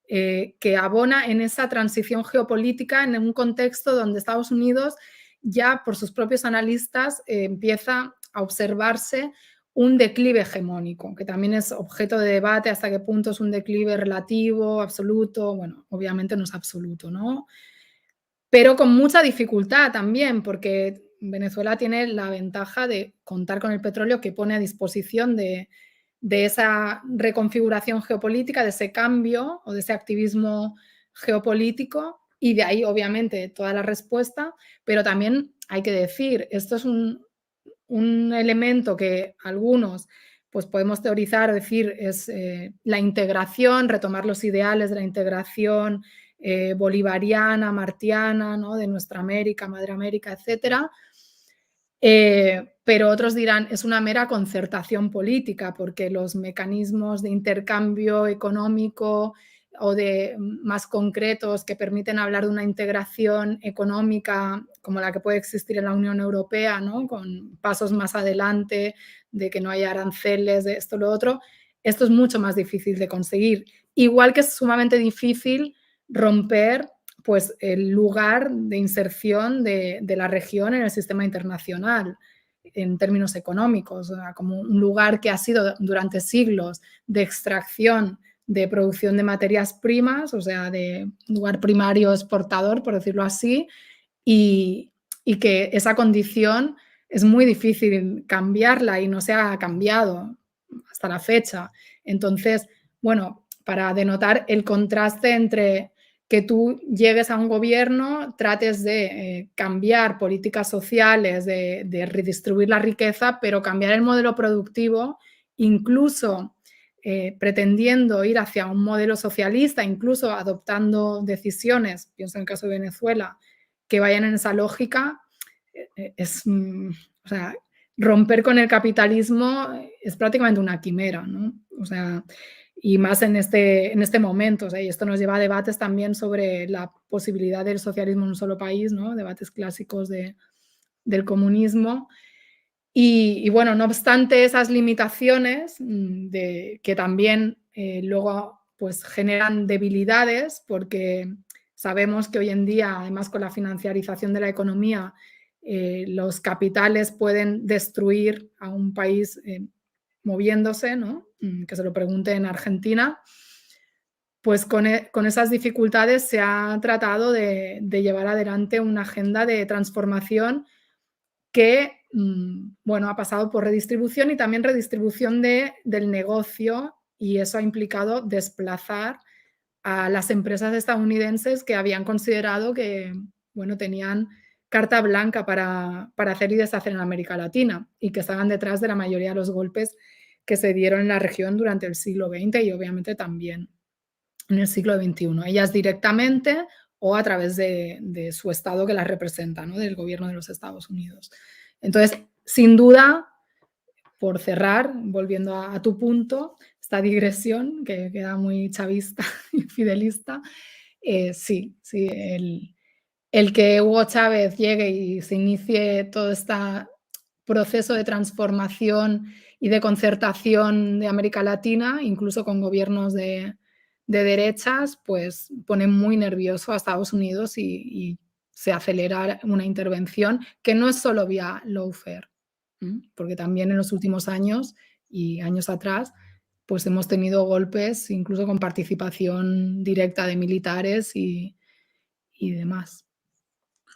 que abona en esa transición geopolítica en un contexto donde Estados Unidos ya por sus propios analistas empieza a observarse un declive hegemónico, que también es objeto de debate hasta qué punto es un declive relativo, absoluto. Bueno, obviamente no es absoluto, ¿no? Pero con mucha dificultad también, porque Venezuela tiene la ventaja de contar con el petróleo que pone a disposición de esa reconfiguración geopolítica, de ese cambio o de ese activismo geopolítico, y de ahí obviamente toda la respuesta, pero también hay que decir, esto es un elemento que algunos pues podemos teorizar, decir, es la integración, retomar los ideales de la integración bolivariana, martiana, ¿no? De nuestra América, Madre América, etcétera. Pero otros dirán, es una mera concertación política, porque los mecanismos de intercambio económico o de más concretos que permiten hablar de una integración económica como la que puede existir en la Unión Europea, ¿no? Con pasos más adelante, de que no haya aranceles, de esto, lo otro, esto es mucho más difícil de conseguir. Igual que es sumamente difícil romper pues, el lugar de inserción de la región en el sistema internacional en términos económicos, como un lugar que ha sido durante siglos de extracción, de producción de materias primas, o sea, de lugar primario exportador, por decirlo así, y que esa condición es muy difícil cambiarla y no se ha cambiado hasta la fecha. Entonces, bueno, para denotar el contraste entre que tú llegues a un gobierno, trates de cambiar políticas sociales, de redistribuir la riqueza, pero cambiar el modelo productivo, incluso pretendiendo ir hacia un modelo socialista, incluso adoptando decisiones, pienso en el caso de Venezuela, que vayan en esa lógica, es, o sea, romper con el capitalismo es prácticamente una quimera, ¿no? O sea, y más en este momento, o sea, y esto nos lleva a debates también sobre la posibilidad del socialismo en un solo país, ¿no? Debates clásicos del comunismo. Y bueno, no obstante esas limitaciones que también luego pues generan debilidades, porque sabemos que hoy en día, además con la financiarización de la economía, los capitales pueden destruir a un país moviéndose, ¿no? Que se lo pregunte en Argentina. Pues con esas dificultades se ha tratado de llevar adelante una agenda de transformación que, bueno, ha pasado por redistribución y también redistribución del negocio, y eso ha implicado desplazar a las empresas estadounidenses que habían considerado que, bueno, tenían carta blanca para hacer y deshacer en América Latina y que estaban detrás de la mayoría de los golpes que se dieron en la región durante el siglo XX y obviamente también en el siglo XXI. Ellas directamente o a través de su estado que las representa, ¿no? Del gobierno de los Estados Unidos. Entonces, sin duda, por cerrar, volviendo a tu punto, esta digresión que queda muy chavista y fidelista, sí, el que Hugo Chávez llegue y se inicie todo este proceso de transformación y de concertación de América Latina, incluso con gobiernos de derechas, pues pone muy nervioso a Estados Unidos y se acelera una intervención que no es solo vía lawfare, porque también en los últimos años y años atrás, pues hemos tenido golpes incluso con participación directa de militares y demás.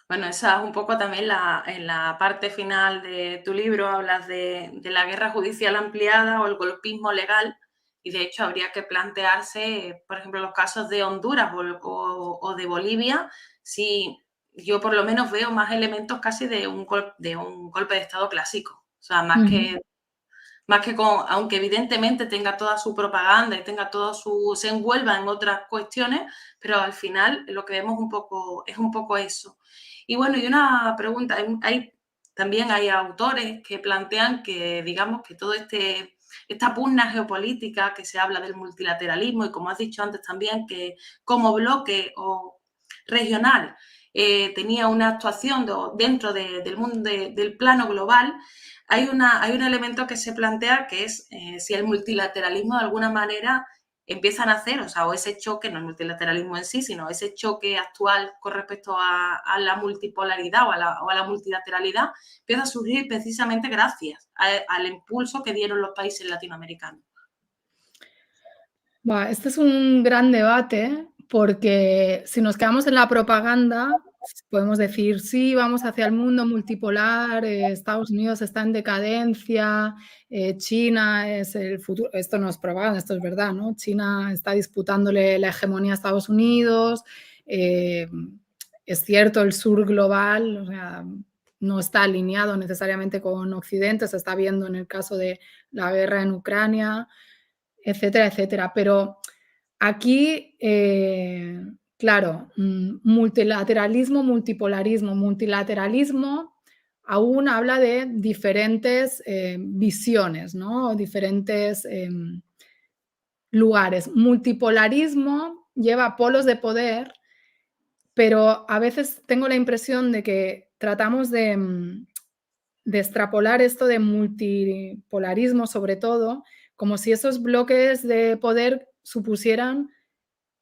Bueno, esa es un poco también en la parte final de tu libro, hablas de la guerra judicial ampliada o el golpismo legal, y de hecho habría que plantearse, por ejemplo, los casos de Honduras o de Bolivia, si yo por lo menos veo más elementos casi de un golpe de Estado clásico, o sea, más que con, aunque evidentemente tenga toda su propaganda y tenga todo se envuelva en otras cuestiones, pero al final lo que vemos es un poco eso. Y bueno, y una pregunta, también hay autores que plantean que, digamos, que esta pugna geopolítica que se habla del multilateralismo y como has dicho antes también, que como bloque o regional tenía una actuación dentro del mundo del plano global, hay un elemento que se plantea que es si el multilateralismo de alguna manera empiezan a hacer, o sea, o ese choque, no el multilateralismo en sí, sino ese choque actual con respecto a la multipolaridad o a la multilateralidad, empieza a surgir precisamente gracias al impulso que dieron los países latinoamericanos. Este es un gran debate porque si nos quedamos en la propaganda, podemos decir, sí, vamos hacia el mundo multipolar, Estados Unidos está en decadencia, China es el futuro. Esto no es propaganda, esto es verdad, ¿no? China está disputándole la hegemonía a Estados Unidos, es cierto, el sur global, o sea, no está alineado necesariamente con Occidente, se está viendo en el caso de la guerra en Ucrania, etcétera, etcétera. Pero aquí, claro, multilateralismo, multipolarismo. Multilateralismo aún habla de diferentes visiones, ¿no? Diferentes lugares. Multipolarismo lleva polos de poder, pero a veces tengo la impresión de que tratamos de extrapolar esto de multipolarismo, sobre todo, como si esos bloques de poder supusieran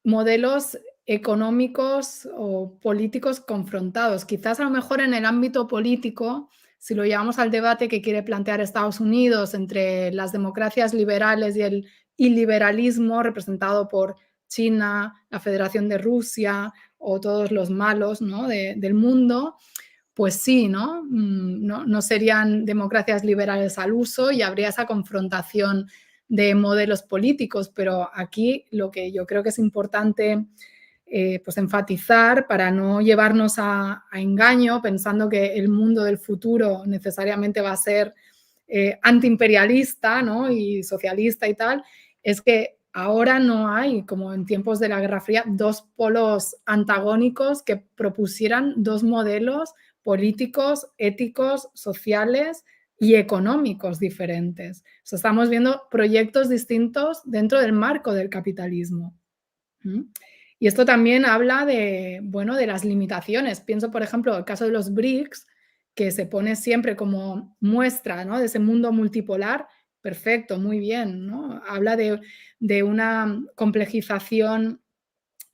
modelos económicos o políticos confrontados. Quizás a lo mejor en el ámbito político, si lo llevamos al debate que quiere plantear Estados Unidos entre las democracias liberales y el iliberalismo representado por China, la Federación de Rusia o todos los malos, ¿no?, del mundo, pues sí, ¿no? No serían democracias liberales al uso y habría esa confrontación de modelos políticos, pero aquí lo que yo creo que es importante pues enfatizar para no llevarnos a engaño pensando que el mundo del futuro necesariamente va a ser antiimperialista, ¿no?, y socialista y tal, es que ahora no hay, como en tiempos de la Guerra Fría, dos polos antagónicos que propusieran dos modelos políticos, éticos, sociales y económicos diferentes. O sea, estamos viendo proyectos distintos dentro del marco del capitalismo. Y esto también habla de, bueno, de las limitaciones. Pienso, por ejemplo, el caso de los BRICS, que se pone siempre como muestra, ¿no?, de ese mundo multipolar. Perfecto, muy bien, ¿no? Habla de una complejización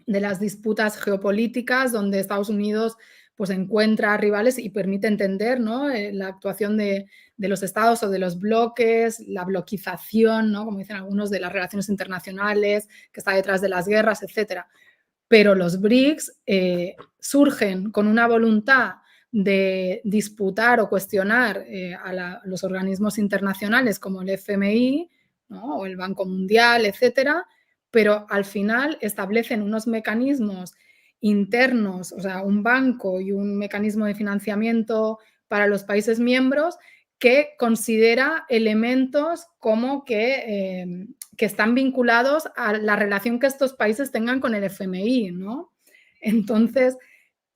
de las disputas geopolíticas, donde Estados Unidos pues encuentra rivales y permite entender, ¿no?, la actuación de los estados o de los bloques, la bloquización, ¿no?, como dicen algunos, de las relaciones internacionales, que está detrás de las guerras, etcétera. Pero los BRICS surgen con una voluntad de disputar o cuestionar a los organismos internacionales como el FMI, ¿no?, o el Banco Mundial, etcétera, pero al final establecen unos mecanismos internos, o sea, un banco y un mecanismo de financiamiento para los países miembros que considera elementos como que están vinculados a la relación que estos países tengan con el FMI, ¿no? Entonces,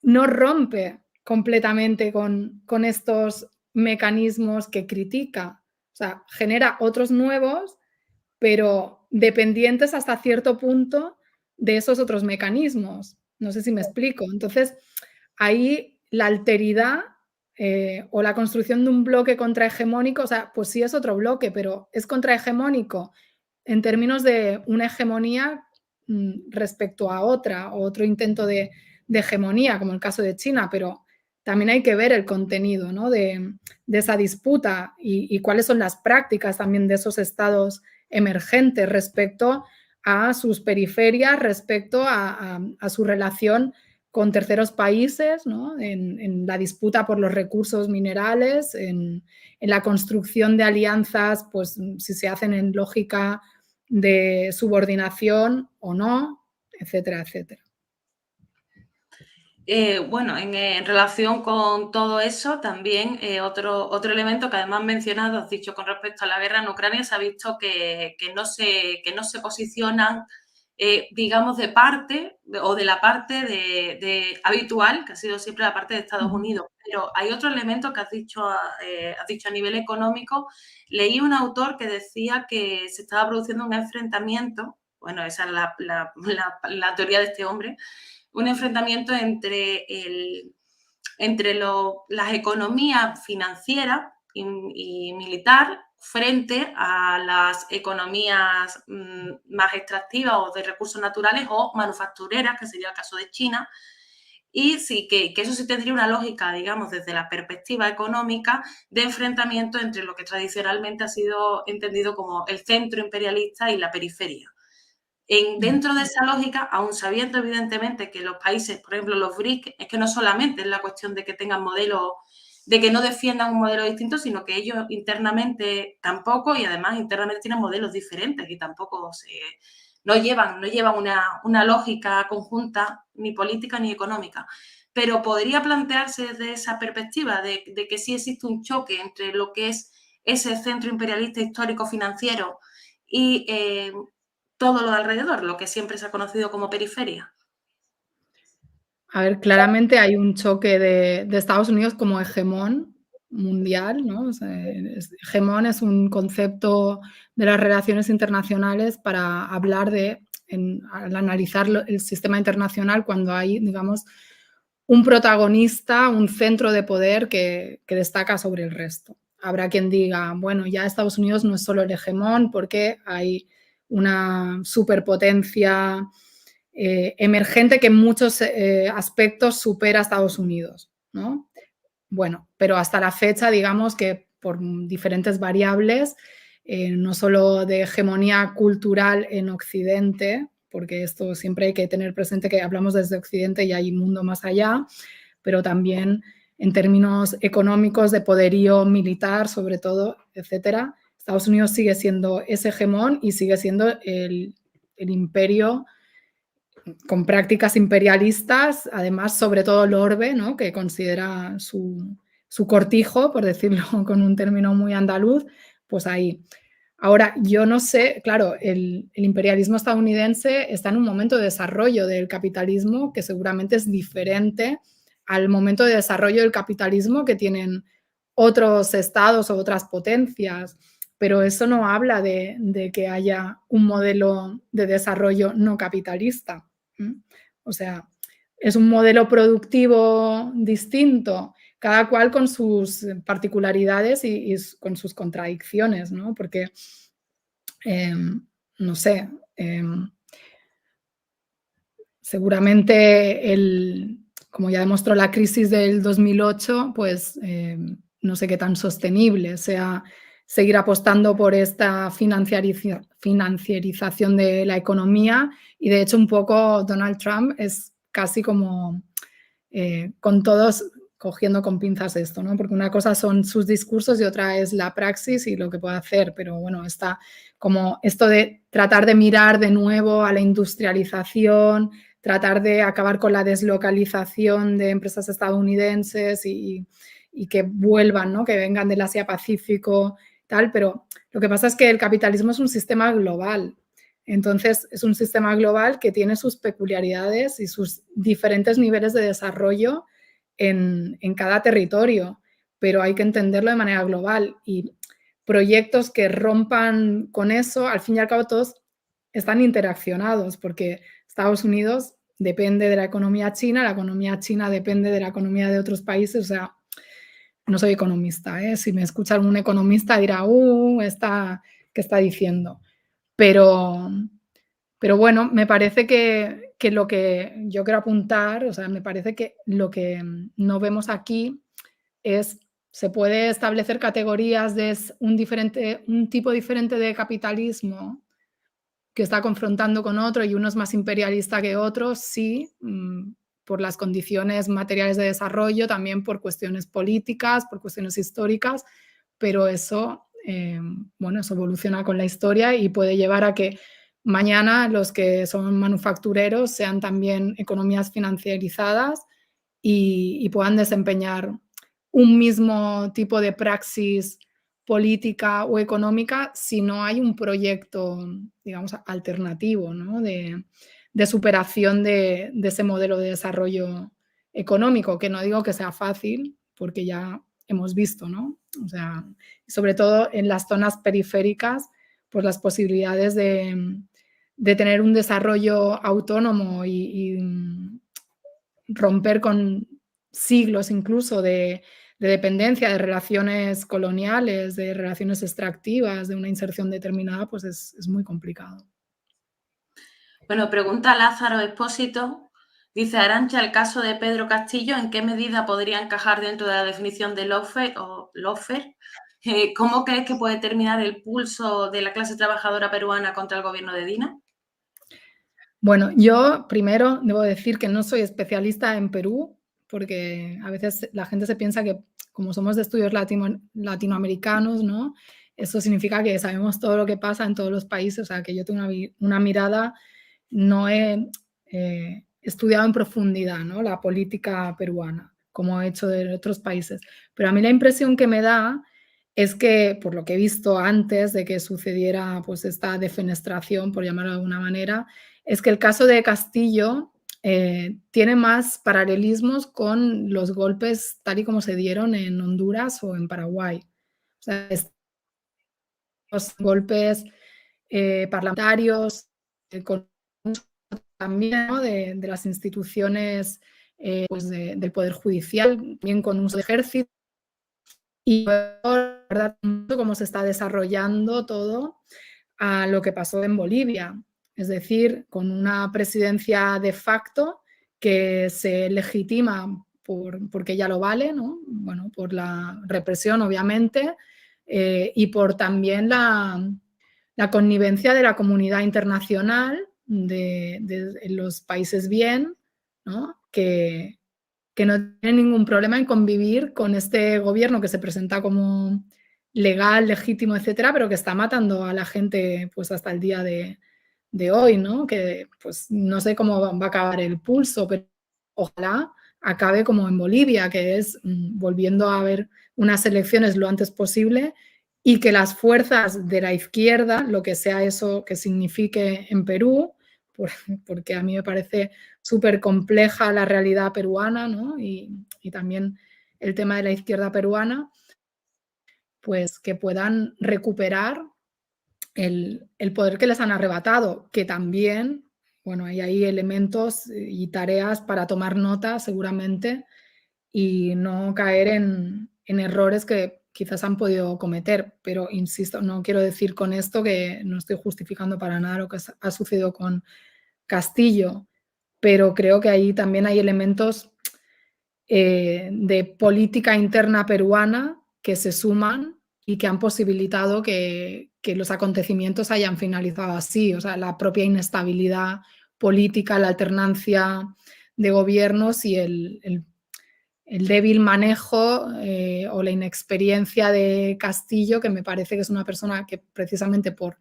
no rompe completamente con estos mecanismos que critica. O sea, genera otros nuevos, pero dependientes hasta cierto punto de esos otros mecanismos. No sé si me explico. Entonces, ahí la alteridad o la construcción de un bloque contrahegemónico, o sea, pues sí es otro bloque, pero es contrahegemónico en términos de una hegemonía respecto a otra, o otro intento de hegemonía, como el caso de China, pero también hay que ver el contenido, ¿no?, de esa disputa y cuáles son las prácticas también de esos estados emergentes respecto a sus periferias, respecto a su relación con terceros países, ¿no?, en la disputa por los recursos minerales, en la construcción de alianzas, pues si se hacen en lógica de subordinación o no, etcétera, etcétera. Bueno, en relación con todo eso, también otro elemento que además mencionado, has dicho con respecto a la guerra en Ucrania, se ha visto que no se posicionan, digamos, de parte o de la parte habitual, que ha sido siempre la parte de Estados Unidos. Pero hay otro elemento que has dicho a nivel económico. Leí un autor que decía que se estaba produciendo un enfrentamiento, bueno, esa es la teoría de este hombre, un enfrentamiento entre las economías financieras y militar frente a las economías más extractivas o de recursos naturales o manufactureras, que sería el caso de China. Y sí, que eso sí tendría una lógica, digamos, desde la perspectiva económica de enfrentamiento entre lo que tradicionalmente ha sido entendido como el centro imperialista y la periferia. Dentro de esa lógica, aún sabiendo evidentemente que los países, por ejemplo los BRIC, es que no solamente es la cuestión de que tengan modelos, de que no defiendan un modelo distinto, sino que ellos internamente tampoco, y además internamente tienen modelos diferentes y tampoco no llevan una lógica conjunta ni política ni económica. Pero podría plantearse desde esa perspectiva de que sí existe un choque entre lo que es ese centro imperialista histórico financiero y todo lo de alrededor, lo que siempre se ha conocido como periferia. A ver, claramente hay un choque de Estados Unidos como hegemón mundial, ¿no? O sea, hegemón es un concepto de las relaciones internacionales para hablar al analizar el sistema internacional cuando hay, digamos, un protagonista, un centro de poder que destaca sobre el resto. Habrá quien diga, bueno, ya Estados Unidos no es solo el hegemón porque hay una superpotencia emergente que en muchos aspectos supera a Estados Unidos, ¿no? Bueno, pero hasta la fecha, digamos que por diferentes variables, no solo de hegemonía cultural en Occidente, porque esto siempre hay que tener presente que hablamos desde Occidente y hay un mundo más allá, pero también en términos económicos, de poderío militar, sobre todo, etcétera. Estados Unidos sigue siendo ese hegemón y sigue siendo el imperio con prácticas imperialistas, además, sobre todo el orbe, ¿no? Que considera su cortijo, por decirlo con un término muy andaluz, pues ahí. Ahora, yo no sé, claro, el imperialismo estadounidense está en un momento de desarrollo del capitalismo que seguramente es diferente al momento de desarrollo del capitalismo que tienen otros estados o otras potencias, pero eso no habla de que haya un modelo de desarrollo no capitalista. O sea, es un modelo productivo distinto, cada cual con sus particularidades y con sus contradicciones, ¿no? Porque, no sé, seguramente como ya demostró la crisis del 2008, pues no sé qué tan sostenible sea seguir apostando por esta financiarización de la economía y de hecho un poco Donald Trump es casi como con todos cogiendo con pinzas esto, ¿no? Porque una cosa son sus discursos y otra es la praxis y lo que puede hacer, pero bueno, está como esto de tratar de mirar de nuevo a la industrialización, tratar de acabar con la deslocalización de empresas estadounidenses y que vuelvan, ¿no? Que vengan del Asia-Pacífico, tal, pero lo que pasa es que el capitalismo es un sistema global. Entonces, es un sistema global que tiene sus peculiaridades y sus diferentes niveles de desarrollo en cada territorio, pero hay que entenderlo de manera global y proyectos que rompan con eso, al fin y al cabo todos están interaccionados porque Estados Unidos depende de la economía china depende de la economía de otros países, o sea, no soy economista, ¿eh? Si me escucha algún economista dirá, ¿qué está diciendo? Pero bueno, me parece que lo que yo quiero apuntar, o sea, me parece que lo que no vemos aquí es, se puede establecer categorías de un tipo diferente de capitalismo que está confrontando con otro y uno es más imperialista que otro, sí, por las condiciones materiales de desarrollo, también por cuestiones políticas, por cuestiones históricas, pero eso, bueno, eso evoluciona con la historia y puede llevar a que mañana los que son manufactureros sean también economías financiarizadas y puedan desempeñar un mismo tipo de praxis política o económica si no hay un proyecto, digamos, alternativo, ¿no? de superación de ese modelo de desarrollo económico, que no digo que sea fácil, porque ya hemos visto, ¿no? O sea, sobre todo en las zonas periféricas, pues las posibilidades de tener un desarrollo autónomo y romper con siglos incluso de dependencia, de relaciones coloniales, de relaciones extractivas, de una inserción determinada, pues es muy complicado. Bueno, pregunta Lázaro Expósito. Dice Arantxa, el caso de Pedro Castillo, ¿en qué medida podría encajar dentro de la definición de lawfare? ¿Cómo crees que puede terminar el pulso de la clase trabajadora peruana contra el gobierno de Dina? Bueno, yo primero debo decir que no soy especialista en Perú, porque a veces la gente se piensa que como somos de estudios latinoamericanos, ¿no? Eso significa que sabemos todo lo que pasa en todos los países, o sea, que yo tengo una mirada, no he estudiado en profundidad, ¿no? La política peruana, como he hecho de otros países. Pero a mí la impresión que me da es que, por lo que he visto antes de que sucediera pues esta defenestración, por llamarlo de alguna manera, es que el caso de Castillo tiene más paralelismos con los golpes tal y como se dieron en Honduras o en Paraguay. O sea, los golpes parlamentarios, con también, ¿no? de las instituciones pues del Poder Judicial, también con uso de ejército. Y la verdad, cómo se está desarrollando todo a lo que pasó en Bolivia, es decir, con una presidencia de facto que se legitima porque ya lo vale, ¿no? Bueno, por la represión, obviamente, y por también la connivencia de la comunidad internacional de los países bien, ¿no? Que no tiene ningún problema en convivir con este gobierno que se presenta como legal, legítimo, etcétera, pero que está matando a la gente pues hasta el día de hoy, ¿no? Que pues no sé cómo va a acabar el pulso, pero ojalá acabe como en Bolivia, que es volviendo a haber unas elecciones lo antes posible y que las fuerzas de la izquierda, lo que sea eso que signifique en Perú, porque a mí me parece súper compleja la realidad peruana, ¿no? Y también el tema de la izquierda peruana, pues que puedan recuperar el poder que les han arrebatado, que también, bueno, hay elementos y tareas para tomar nota seguramente y no caer en errores que quizás han podido cometer, pero insisto, no quiero decir con esto que no estoy justificando para nada lo que ha sucedido con Castillo, pero creo que ahí también hay elementos de política interna peruana que se suman y que han posibilitado que los acontecimientos hayan finalizado así. O sea, la propia inestabilidad política, la alternancia de gobiernos y el débil manejo o la inexperiencia de Castillo, que me parece que es una persona que precisamente por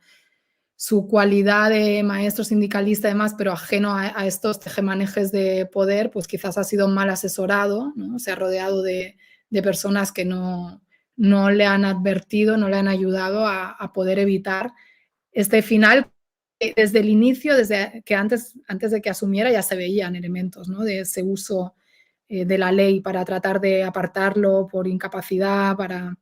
su cualidad de maestro sindicalista y demás, pero ajeno a estos tejemanejes de poder, pues quizás ha sido mal asesorado, ¿no? Se ha rodeado de personas que no le han advertido, no le han ayudado a poder evitar este final. Desde el inicio, desde que antes de que asumiera, ya se veían elementos, ¿no? De ese uso de la ley para tratar de apartarlo por incapacidad, para,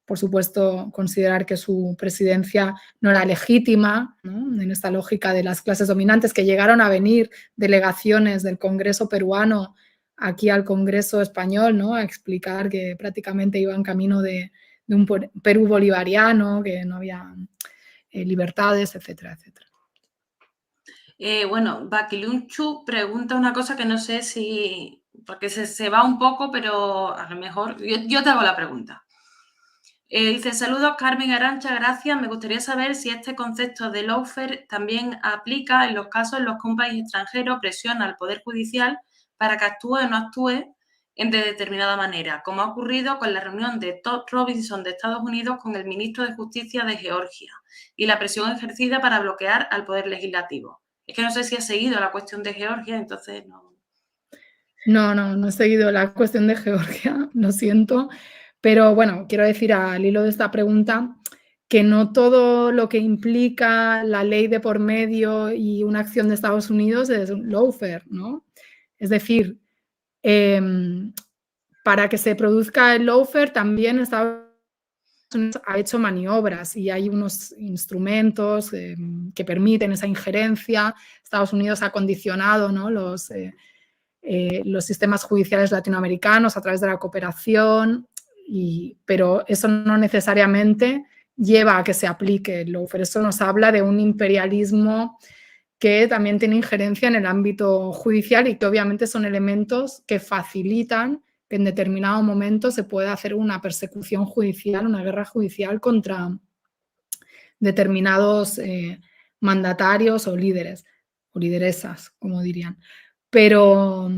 por supuesto, considerar que su presidencia no era legítima, ¿no? En esta lógica de las clases dominantes, que llegaron a venir delegaciones del Congreso peruano aquí al Congreso español, ¿no? A explicar que prácticamente iban camino de un Perú bolivariano, que no había libertades, etcétera, etcétera. Bueno, Bakilunchu pregunta una cosa que no sé si, porque se va un poco, pero a lo mejor yo te hago la pregunta. Dice, saludos Carmen Arantxa, gracias. Me gustaría saber si este concepto de lawfare también aplica en los casos en los que un país extranjero presiona al Poder Judicial para que actúe o no actúe de determinada manera, como ha ocurrido con la reunión de Todd Robinson de Estados Unidos con el ministro de Justicia de Georgia y la presión ejercida para bloquear al Poder Legislativo. Es que no sé si has seguido la cuestión de Georgia, entonces no. No he seguido la cuestión de Georgia, lo siento. Pero bueno, quiero decir al hilo de esta pregunta que no todo lo que implica la ley de por medio y una acción de Estados Unidos es un lawfare, ¿no? Es decir, para que se produzca el lawfare también Estados Unidos ha hecho maniobras y hay unos instrumentos que permiten esa injerencia. Estados Unidos ha condicionado, ¿no? los sistemas judiciales latinoamericanos a través de la cooperación pero eso no necesariamente lleva a que se aplique el lawfare. Eso nos habla de un imperialismo que también tiene injerencia en el ámbito judicial y que obviamente son elementos que facilitan que en determinado momento se pueda hacer una persecución judicial, una guerra judicial contra determinados mandatarios o líderes, o lideresas, como dirían. Pero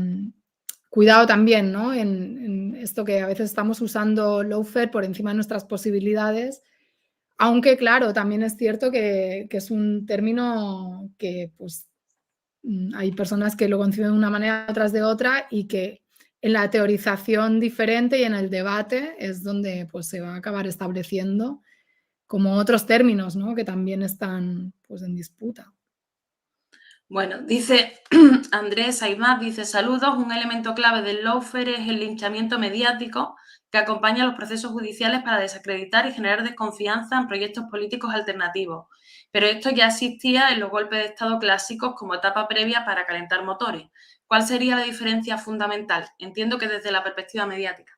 cuidado también, ¿no? En esto que a veces estamos usando lawfare por encima de nuestras posibilidades, aunque claro, también es cierto que es un término que pues hay personas que lo conciben de una manera, otras de otra, y que en la teorización diferente y en el debate es donde pues, se va a acabar estableciendo como otros términos, ¿no? Que también están pues, en disputa. Bueno, dice Andrés Aymaz, dice, saludos, un elemento clave del lawfare es el linchamiento mediático que acompaña los procesos judiciales para desacreditar y generar desconfianza en proyectos políticos alternativos. Pero esto ya existía en los golpes de Estado clásicos como etapa previa para calentar motores. ¿Cuál sería la diferencia fundamental? Entiendo que desde la perspectiva mediática.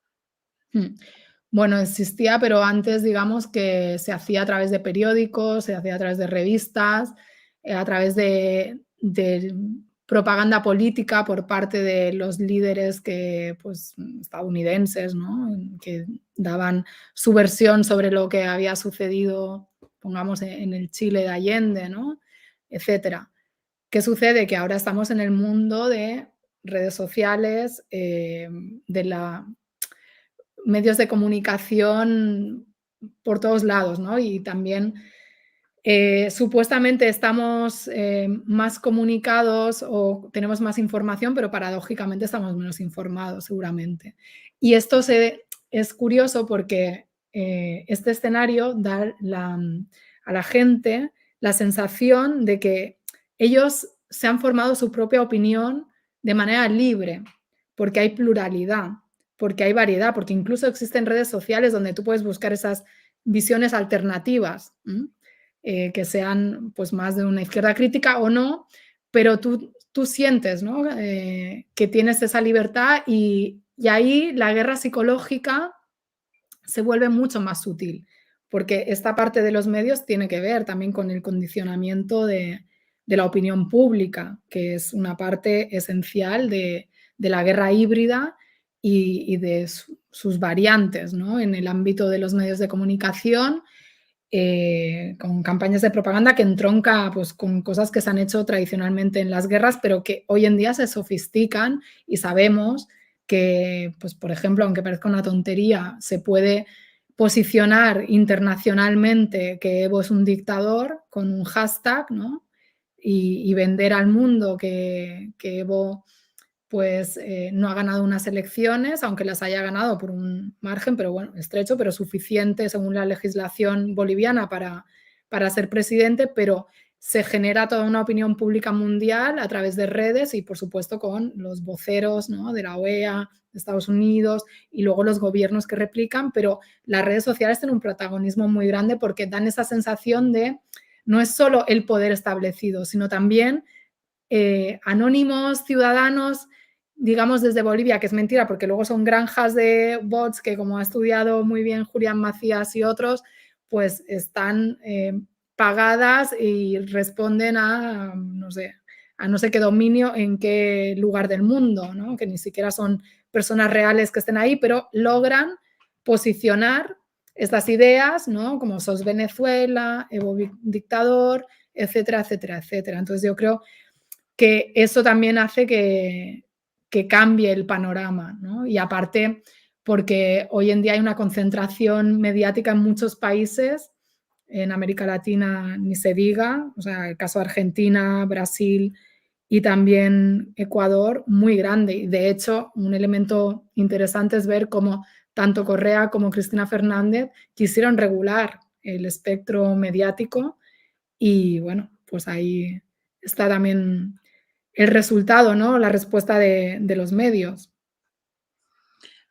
Bueno, existía, pero antes digamos que se hacía a través de periódicos, se hacía a través de revistas, a través de propaganda política por parte de los líderes que, pues, estadounidenses, ¿no? Que daban su versión sobre lo que había sucedido, pongamos, en el Chile de Allende, ¿no? Etcétera. ¿Qué sucede? Que ahora estamos en el mundo de redes sociales, de la medios de comunicación por todos lados, ¿no? Y también supuestamente estamos más comunicados o tenemos más información, pero paradójicamente estamos menos informados seguramente. Y esto es curioso porque este escenario da a la gente la sensación de que ellos se han formado su propia opinión de manera libre, porque hay pluralidad, porque hay variedad, porque incluso existen redes sociales donde tú puedes buscar esas visiones alternativas. Que sean pues más de una izquierda crítica o no, pero tú sientes, ¿no? Que tienes esa libertad y ahí la guerra psicológica se vuelve mucho más sutil, porque esta parte de los medios tiene que ver también con el condicionamiento de la opinión pública, que es una parte esencial de la guerra híbrida y de sus variantes, ¿no? En el ámbito de los medios de comunicación, con campañas de propaganda que entronca pues, con cosas que se han hecho tradicionalmente en las guerras, pero que hoy en día se sofistican y sabemos que, pues, por ejemplo, aunque parezca una tontería, se puede posicionar internacionalmente que Evo es un dictador con un hashtag, ¿no? Y vender al mundo que Evo pues no ha ganado unas elecciones, aunque las haya ganado por un margen, pero bueno, estrecho, pero suficiente según la legislación boliviana para ser presidente, pero se genera toda una opinión pública mundial a través de redes y, por supuesto, con los voceros, ¿no? De la OEA, de Estados Unidos y luego los gobiernos que replican, pero las redes sociales tienen un protagonismo muy grande porque dan esa sensación de no es solo el poder establecido, sino también anónimos, ciudadanos, digamos desde Bolivia, que es mentira porque luego son granjas de bots que, como ha estudiado muy bien Julián Macías y otros, pues están pagadas y responden a no sé qué dominio en qué lugar del mundo, ¿no? Que ni siquiera son personas reales que estén ahí, pero logran posicionar estas ideas, ¿no? Como sos Venezuela, Evo dictador, etcétera, etcétera, etcétera. Entonces yo creo que eso también hace que cambie el panorama, ¿no? Y aparte, porque hoy en día hay una concentración mediática en muchos países, en América Latina ni se diga, o sea, el caso de Argentina, Brasil y también Ecuador, muy grande. Y de hecho, un elemento interesante es ver cómo tanto Correa como Cristina Fernández quisieron regular el espectro mediático y bueno, pues ahí está también el resultado, ¿no? La respuesta de los medios.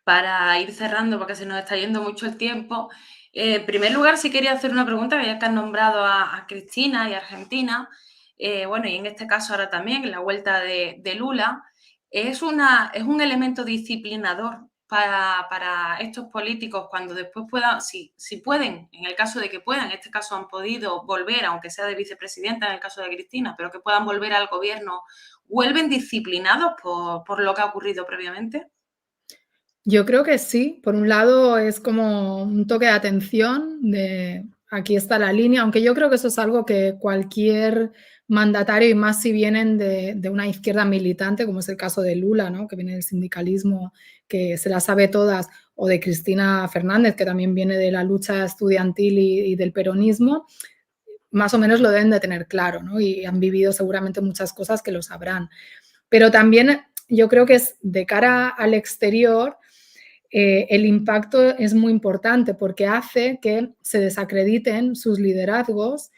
Para ir cerrando, porque se nos está yendo mucho el tiempo, en primer lugar, sí quería hacer una pregunta, ya que has nombrado a Cristina y a Argentina, bueno, y en este caso ahora también, en la vuelta de Lula, es un elemento disciplinador para estos políticos cuando después puedan, si pueden, en el caso de que puedan, en este caso han podido volver, aunque sea de vicepresidenta en el caso de Cristina, pero que puedan volver al gobierno, ¿vuelven disciplinados por lo que ha ocurrido previamente? Yo creo que sí. Por un lado es como un toque de atención de aquí está la línea, aunque yo creo que eso es algo que cualquier mandatario, y más si vienen de una izquierda militante, como es el caso de Lula, ¿no? Que viene del sindicalismo, que se las sabe todas, o de Cristina Fernández, que también viene de la lucha estudiantil y del peronismo, más o menos lo deben de tener claro, ¿no? Y han vivido seguramente muchas cosas que lo sabrán. Pero también yo creo que es de cara al exterior, el impacto es muy importante porque hace que se desacrediten sus liderazgos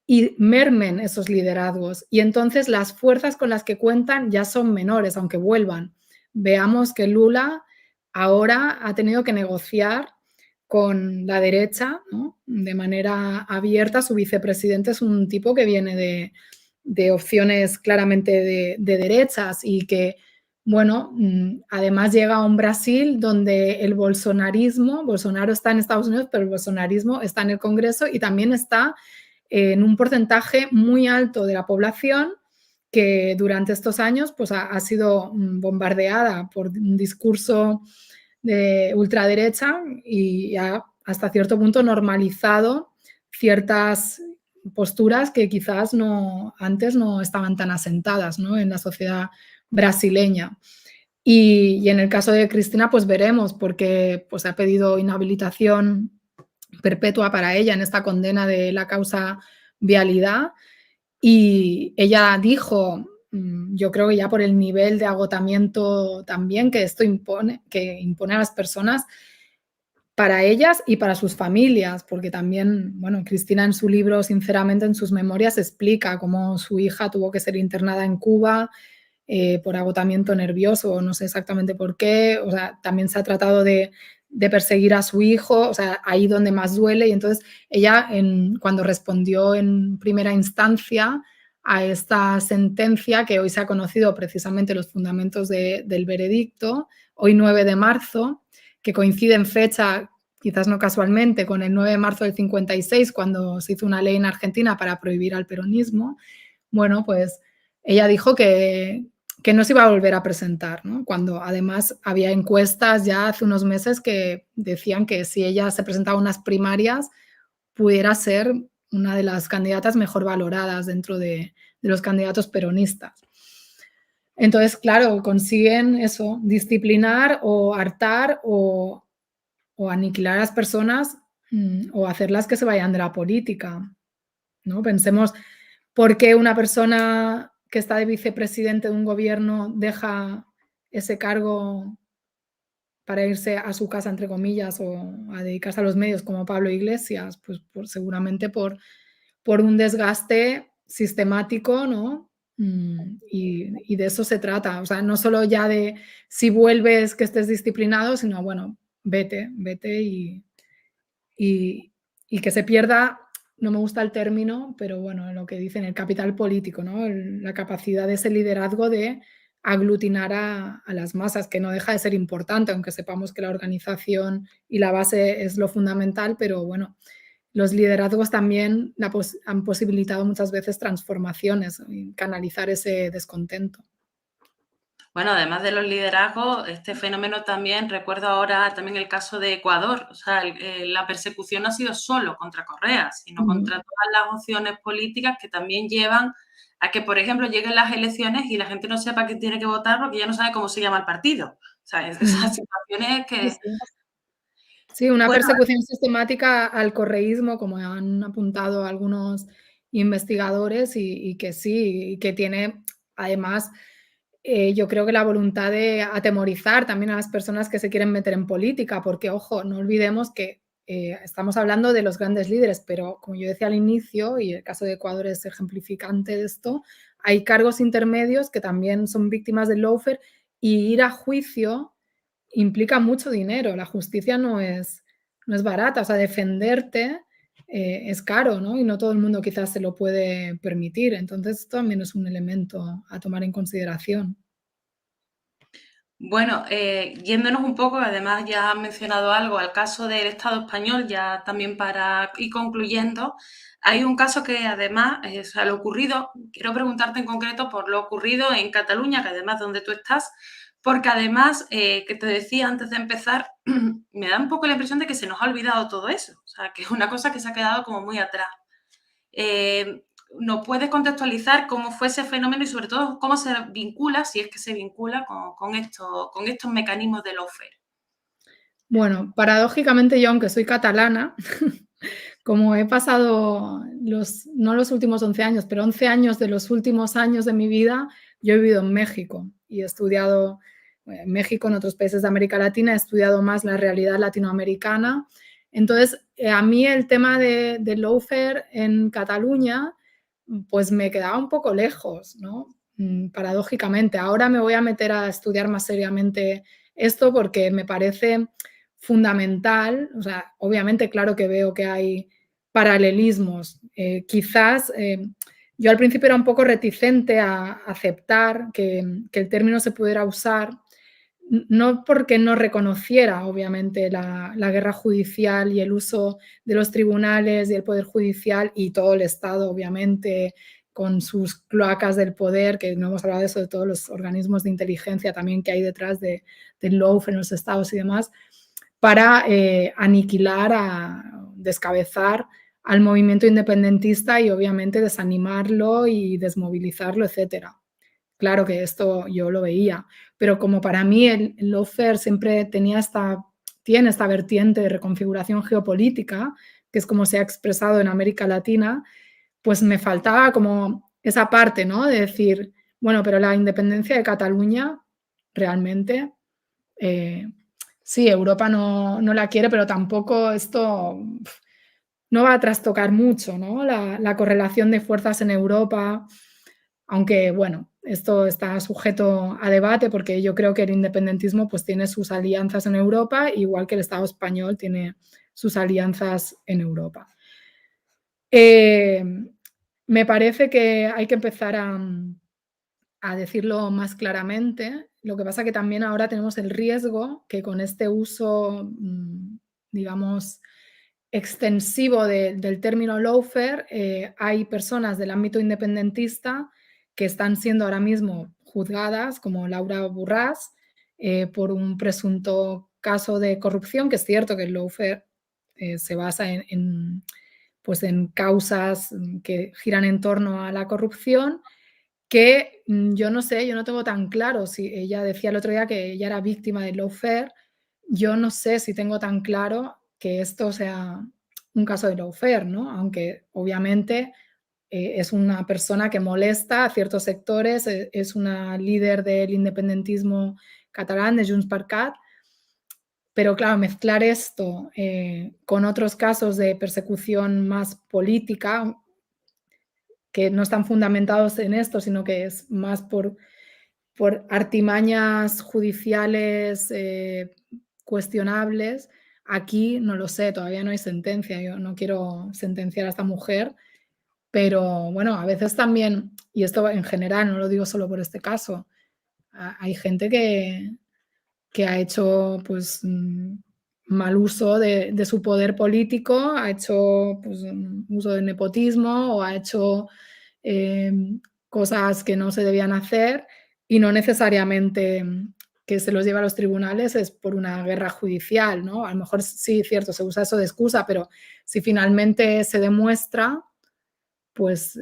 y mermen esos liderazgos. Y entonces las fuerzas con las que cuentan ya son menores, aunque vuelvan. Veamos que Lula ahora ha tenido que negociar con la derecha, ¿no? De manera abierta. Su vicepresidente es un tipo que viene de opciones claramente de derechas y que, bueno, además llega a un Brasil donde el bolsonarismo, Bolsonaro está en Estados Unidos, pero el bolsonarismo está en el Congreso y también está en un porcentaje muy alto de la población que durante estos años pues, ha sido bombardeada por un discurso de ultraderecha y ha hasta cierto punto normalizado ciertas posturas que quizás antes no estaban tan asentadas, ¿no? En la sociedad brasileña. Y en el caso de Cristina, pues veremos, porque pues, ha pedido inhabilitación perpetua para ella en esta condena de la causa vialidad. Y ella dijo, yo creo que ya por el nivel de agotamiento también que esto impone, que impone a las personas, para ellas y para sus familias, porque también, bueno, Cristina en su libro, sinceramente, en sus memorias explica cómo su hija tuvo que ser internada en Cuba por agotamiento nervioso, no sé exactamente por qué, o sea, también se ha tratado de perseguir a su hijo, o sea, ahí donde más duele, y entonces ella, cuando respondió en primera instancia a esta sentencia, que hoy se ha conocido precisamente los fundamentos del veredicto, hoy 9 de marzo, que coincide en fecha, quizás no casualmente, con el 9 de marzo del 56, cuando se hizo una ley en Argentina para prohibir al peronismo, bueno, pues ella dijo que no se iba a volver a presentar, ¿no? Cuando además había encuestas ya hace unos meses que decían que si ella se presentaba a unas primarias, pudiera ser una de las candidatas mejor valoradas dentro de los candidatos peronistas. Entonces, claro, consiguen eso, disciplinar o hartar o aniquilar a las personas o hacerlas que se vayan de la política, ¿no? Pensemos por qué una persona que está de vicepresidente de un gobierno deja ese cargo para irse a su casa, entre comillas, o a dedicarse a los medios como Pablo Iglesias, pues seguramente por un desgaste sistemático, ¿no? Y de eso se trata. O sea, no solo ya de si vuelves que estés disciplinado, sino, bueno, vete y que se pierda, no me gusta el término, pero bueno, lo que dicen, el capital político, ¿no? La capacidad de ese liderazgo de aglutinar a las masas, que no deja de ser importante, aunque sepamos que la organización y la base es lo fundamental, pero bueno, los liderazgos también han posibilitado muchas veces transformaciones y canalizar ese descontento. Bueno, además de los liderazgos, este fenómeno también, recuerdo ahora también el caso de Ecuador, o sea, la persecución no ha sido solo contra Correa, sino contra todas las opciones políticas que también llevan a que, por ejemplo, lleguen las elecciones y la gente no sepa quién tiene que votar porque ya no sabe cómo se llama el partido. O sea, esas situaciones Sí, que, sí. Sí, una bueno, persecución sistemática al correísmo, como han apuntado algunos investigadores, y que sí, y que tiene además, yo creo que la voluntad de atemorizar también a las personas que se quieren meter en política, porque, ojo, no olvidemos que estamos hablando de los grandes líderes, pero como yo decía al inicio, y el caso de Ecuador es ejemplificante de esto, hay cargos intermedios que también son víctimas del lawfare y ir a juicio implica mucho dinero, la justicia no es barata, o sea, defenderte es caro, ¿no? Y no todo el mundo quizás se lo puede permitir, entonces también es un elemento a tomar en consideración. Bueno, yéndonos un poco, además ya has mencionado algo, al caso del Estado español, ya también para ir concluyendo, hay un caso que además, o sea, lo ocurrido, quiero preguntarte en concreto por lo ocurrido en Cataluña, que además donde tú estás, porque además, que te decía antes de empezar, me da un poco la impresión de que se nos ha olvidado todo eso, o sea, que es una cosa que se ha quedado como muy atrás. Eh, ¿Nos puedes contextualizar cómo fue ese fenómeno y sobre todo cómo se vincula, si es que se vincula, con estos mecanismos de lawfare? Bueno, paradójicamente yo, aunque soy catalana, como he pasado no los últimos 11 años, pero 11 años de los últimos años de mi vida, yo he vivido en México y he estudiado en México, en otros países de América Latina, he estudiado más la realidad latinoamericana. Entonces, a mí el tema de lawfare en Cataluña, pues me quedaba un poco lejos, ¿no? Paradójicamente. Ahora me voy a meter a estudiar más seriamente esto porque me parece fundamental, o sea, obviamente claro que veo que hay paralelismos. Quizás yo al principio era un poco reticente a aceptar que el término se pudiera usar, no porque no reconociera, obviamente, la guerra judicial y el uso de los tribunales y el poder judicial y todo el Estado, obviamente, con sus cloacas del poder, que no hemos hablado de eso, de todos los organismos de inteligencia también que hay detrás del lawfare en los estados y demás, para aniquilar, descabezar al movimiento independentista y obviamente desanimarlo y desmovilizarlo, etcétera. Claro que esto yo lo veía, pero como para mí el lawfare siempre tiene esta vertiente de reconfiguración geopolítica, que es como se ha expresado en América Latina, pues me faltaba como esa parte, ¿no? De decir, bueno, pero la independencia de Cataluña realmente sí, Europa no la quiere, pero tampoco esto no va a trastocar mucho, ¿no? La correlación de fuerzas en Europa, aunque bueno, esto está sujeto a debate porque yo creo que el independentismo pues tiene sus alianzas en Europa, igual que el Estado español tiene sus alianzas en Europa. Me parece que hay que empezar a decirlo más claramente. Lo que pasa que también ahora tenemos el riesgo que con este uso, digamos, extensivo del término lawfare, hay personas del ámbito independentista que están siendo ahora mismo juzgadas, como Laura Borràs, por un presunto caso de corrupción, que es cierto que el lawfare se basa pues en causas que giran en torno a la corrupción, que yo no sé, yo no tengo tan claro si ella decía el otro día que ella era víctima de lawfare, yo no sé si tengo tan claro que esto sea un caso de lawfare, ¿no? Aunque obviamente es una persona que molesta a ciertos sectores, es una líder del independentismo catalán, de Junts per Cat, pero claro, mezclar esto con otros casos de persecución más política, que no están fundamentados en esto, sino que es más por artimañas judiciales cuestionables. Aquí no lo sé, todavía no hay sentencia. Yo no quiero sentenciar a esta mujer, pero bueno, a veces también, y esto en general, no lo digo solo por este caso, hay gente que ha hecho pues mal uso de su poder político, ha hecho pues, uso de nepotismo o ha hecho eh, cosas que no se debían hacer y no necesariamente que se los lleva a los tribunales es por una guerra judicial, ¿no? A lo mejor sí, cierto, se usa eso de excusa, pero si finalmente se demuestra, pues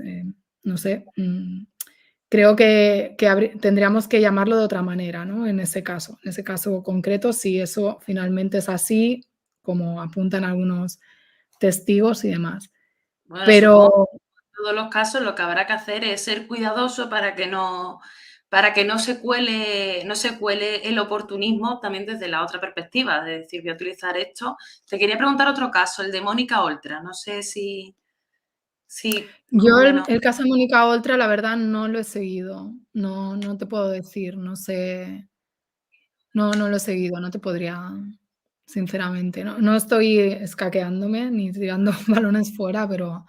no sé, creo que tendríamos que llamarlo de otra manera, ¿no? En ese caso concreto, si eso finalmente es así, como apuntan algunos testigos y demás. Bueno, supongo Pero que en todos los casos lo que habrá que hacer es ser cuidadoso para que no se cuele el oportunismo también desde la otra perspectiva, de decir, voy a utilizar esto. Te quería preguntar otro caso, el de Mónica Oltra. No sé si más yo o el, menos. el caso de Mónica Oltra, la verdad, no lo he seguido. No te puedo decir, no sé. No lo he seguido, no te podría, sinceramente. No estoy escaqueándome ni tirando balones fuera, pero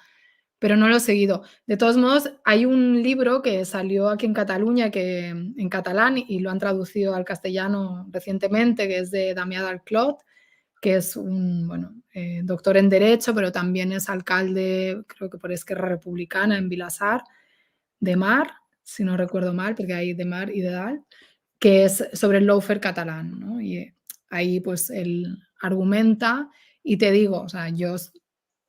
pero no lo he seguido. De todos modos, hay un libro que salió aquí en Cataluña, que en catalán, y lo han traducido al castellano recientemente, que es de Damià Dalclot, que es un doctor en Derecho, pero también es alcalde, creo que por Esquerra Republicana, en Vilassar de Mar, si no recuerdo mal, porque hay de Mar y de Dalt, que es sobre el lawfare catalán, ¿no? Y ahí pues él argumenta y te digo, o sea, yo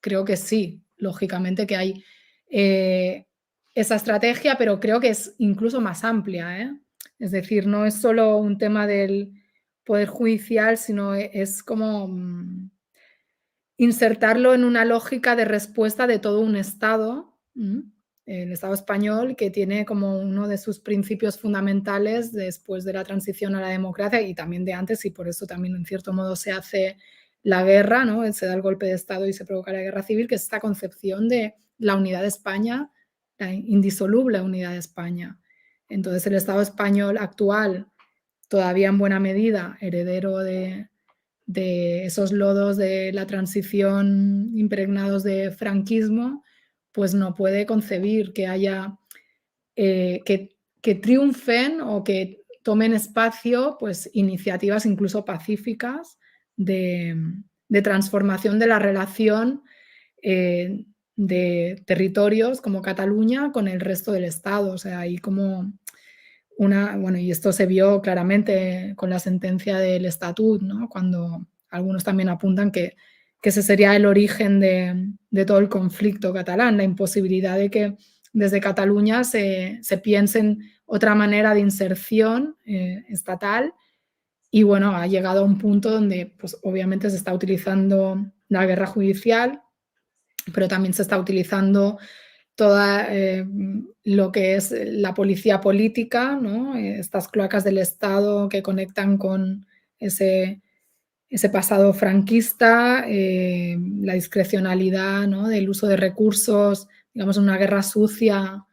creo que sí, lógicamente que hay esa estrategia, pero creo que es incluso más amplia, ¿eh? Es decir, no es solo un tema del poder judicial, sino es como insertarlo en una lógica de respuesta de todo un Estado, el Estado español, que tiene como uno de sus principios fundamentales después de la transición a la democracia y también de antes, y por eso también en cierto modo se hace la guerra, ¿no? Se da el golpe de Estado y se provoca la guerra civil, que es esta concepción de la unidad de España, la indisoluble unidad de España. Entonces el Estado español actual, todavía en buena medida heredero de esos lodos de la transición impregnados de franquismo, pues no puede concebir que haya que triunfen o que tomen espacio pues iniciativas incluso pacíficas de, de transformación de la relación de territorios como Cataluña con el resto del Estado. O sea, hay como y esto se vio claramente con la sentencia del Estatut, ¿no? Cuando algunos también apuntan que ese sería el origen de todo el conflicto catalán, la imposibilidad de que desde Cataluña se piense en otra manera de inserción estatal y bueno, ha llegado a un punto donde pues obviamente se está utilizando la guerra judicial, pero también se está utilizando toda lo que es la policía política, ¿no? Estas cloacas del Estado que conectan con ese pasado franquista, la discrecionalidad, ¿no? Del uso de recursos, digamos, una guerra sucia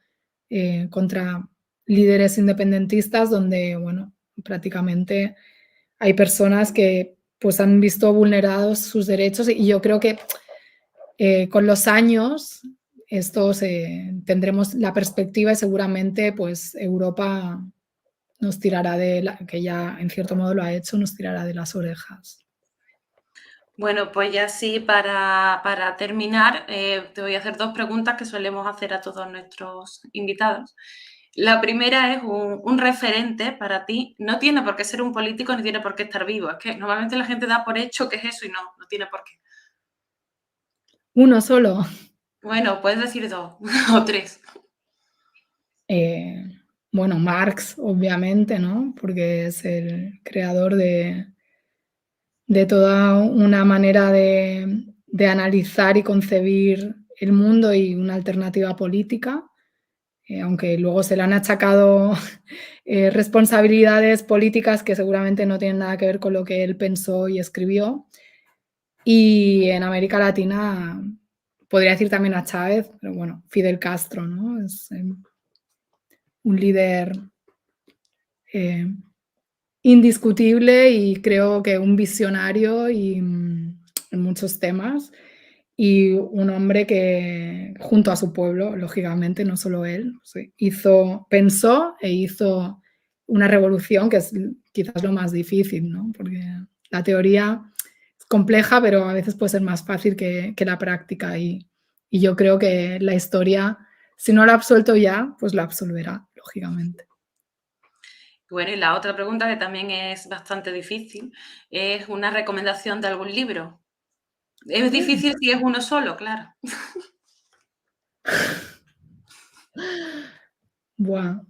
contra líderes independentistas donde, bueno, prácticamente hay personas que pues han visto vulnerados sus derechos y yo creo que con los años tendremos la perspectiva y seguramente pues Europa nos tirará que ya en cierto modo lo ha hecho, nos tirará de las orejas. Bueno, pues ya sí, para terminar, te voy a hacer 2 preguntas que solemos hacer a todos nuestros invitados. La primera es un referente para ti. No tiene por qué ser un político ni tiene por qué estar vivo. Es que normalmente la gente da por hecho que es eso y no tiene por qué. Uno solo. Bueno, puedes decir 2 o 3. Bueno, Marx, obviamente, ¿no? Porque es el creador de toda una manera de analizar y concebir el mundo y una alternativa política. Aunque luego se le han achacado responsabilidades políticas que seguramente no tienen nada que ver con lo que él pensó y escribió. Y en América Latina podría decir también a Chávez, pero bueno, Fidel Castro, ¿no? Es un líder indiscutible y creo que un visionario en muchos temas y un hombre que junto a su pueblo, lógicamente, no solo él, pensó e hizo una revolución que es quizás lo más difícil, ¿no? Porque la teoría es compleja, pero a veces puede ser más fácil que la práctica y yo creo que la historia, si no la ha absuelto ya, pues la absolverá, lógicamente. Bueno, y la otra pregunta, que también es bastante difícil, es una recomendación de algún libro. Es difícil si es uno solo, claro. Buah.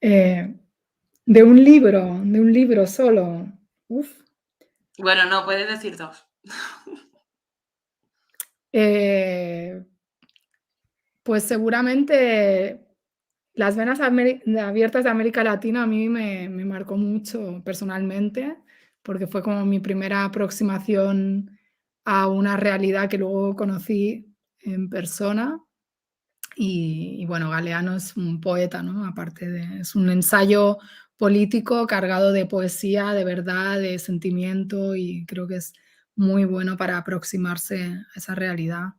De un libro solo. Uf. Bueno, no, puedes decir 2. Pues seguramente Las venas abiertas de América Latina a mí me marcó mucho personalmente, porque fue como mi primera aproximación a una realidad que luego conocí en persona. Y bueno, Galeano es un poeta, ¿no? Es un ensayo político cargado de poesía, de verdad, de sentimiento y creo que es muy bueno para aproximarse a esa realidad.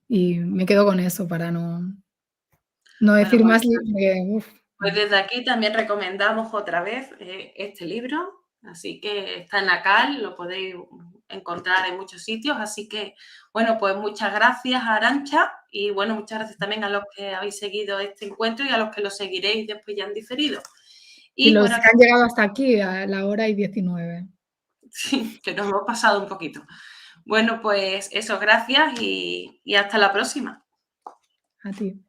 Y me quedo con eso para no Bueno, decir pues más, porque, uf. Pues desde aquí también recomendamos otra vez este libro, así que está en ACAL, lo podéis encontrar en muchos sitios, así que, bueno, pues muchas gracias, Arantxa, y bueno, muchas gracias también a los que habéis seguido este encuentro y a los que lo seguiréis después ya en diferido. Y Y los bueno, que han llegado hasta aquí, a la hora y 19. sí, que nos hemos pasado un poquito. Bueno, pues eso, gracias y hasta la próxima. A ti.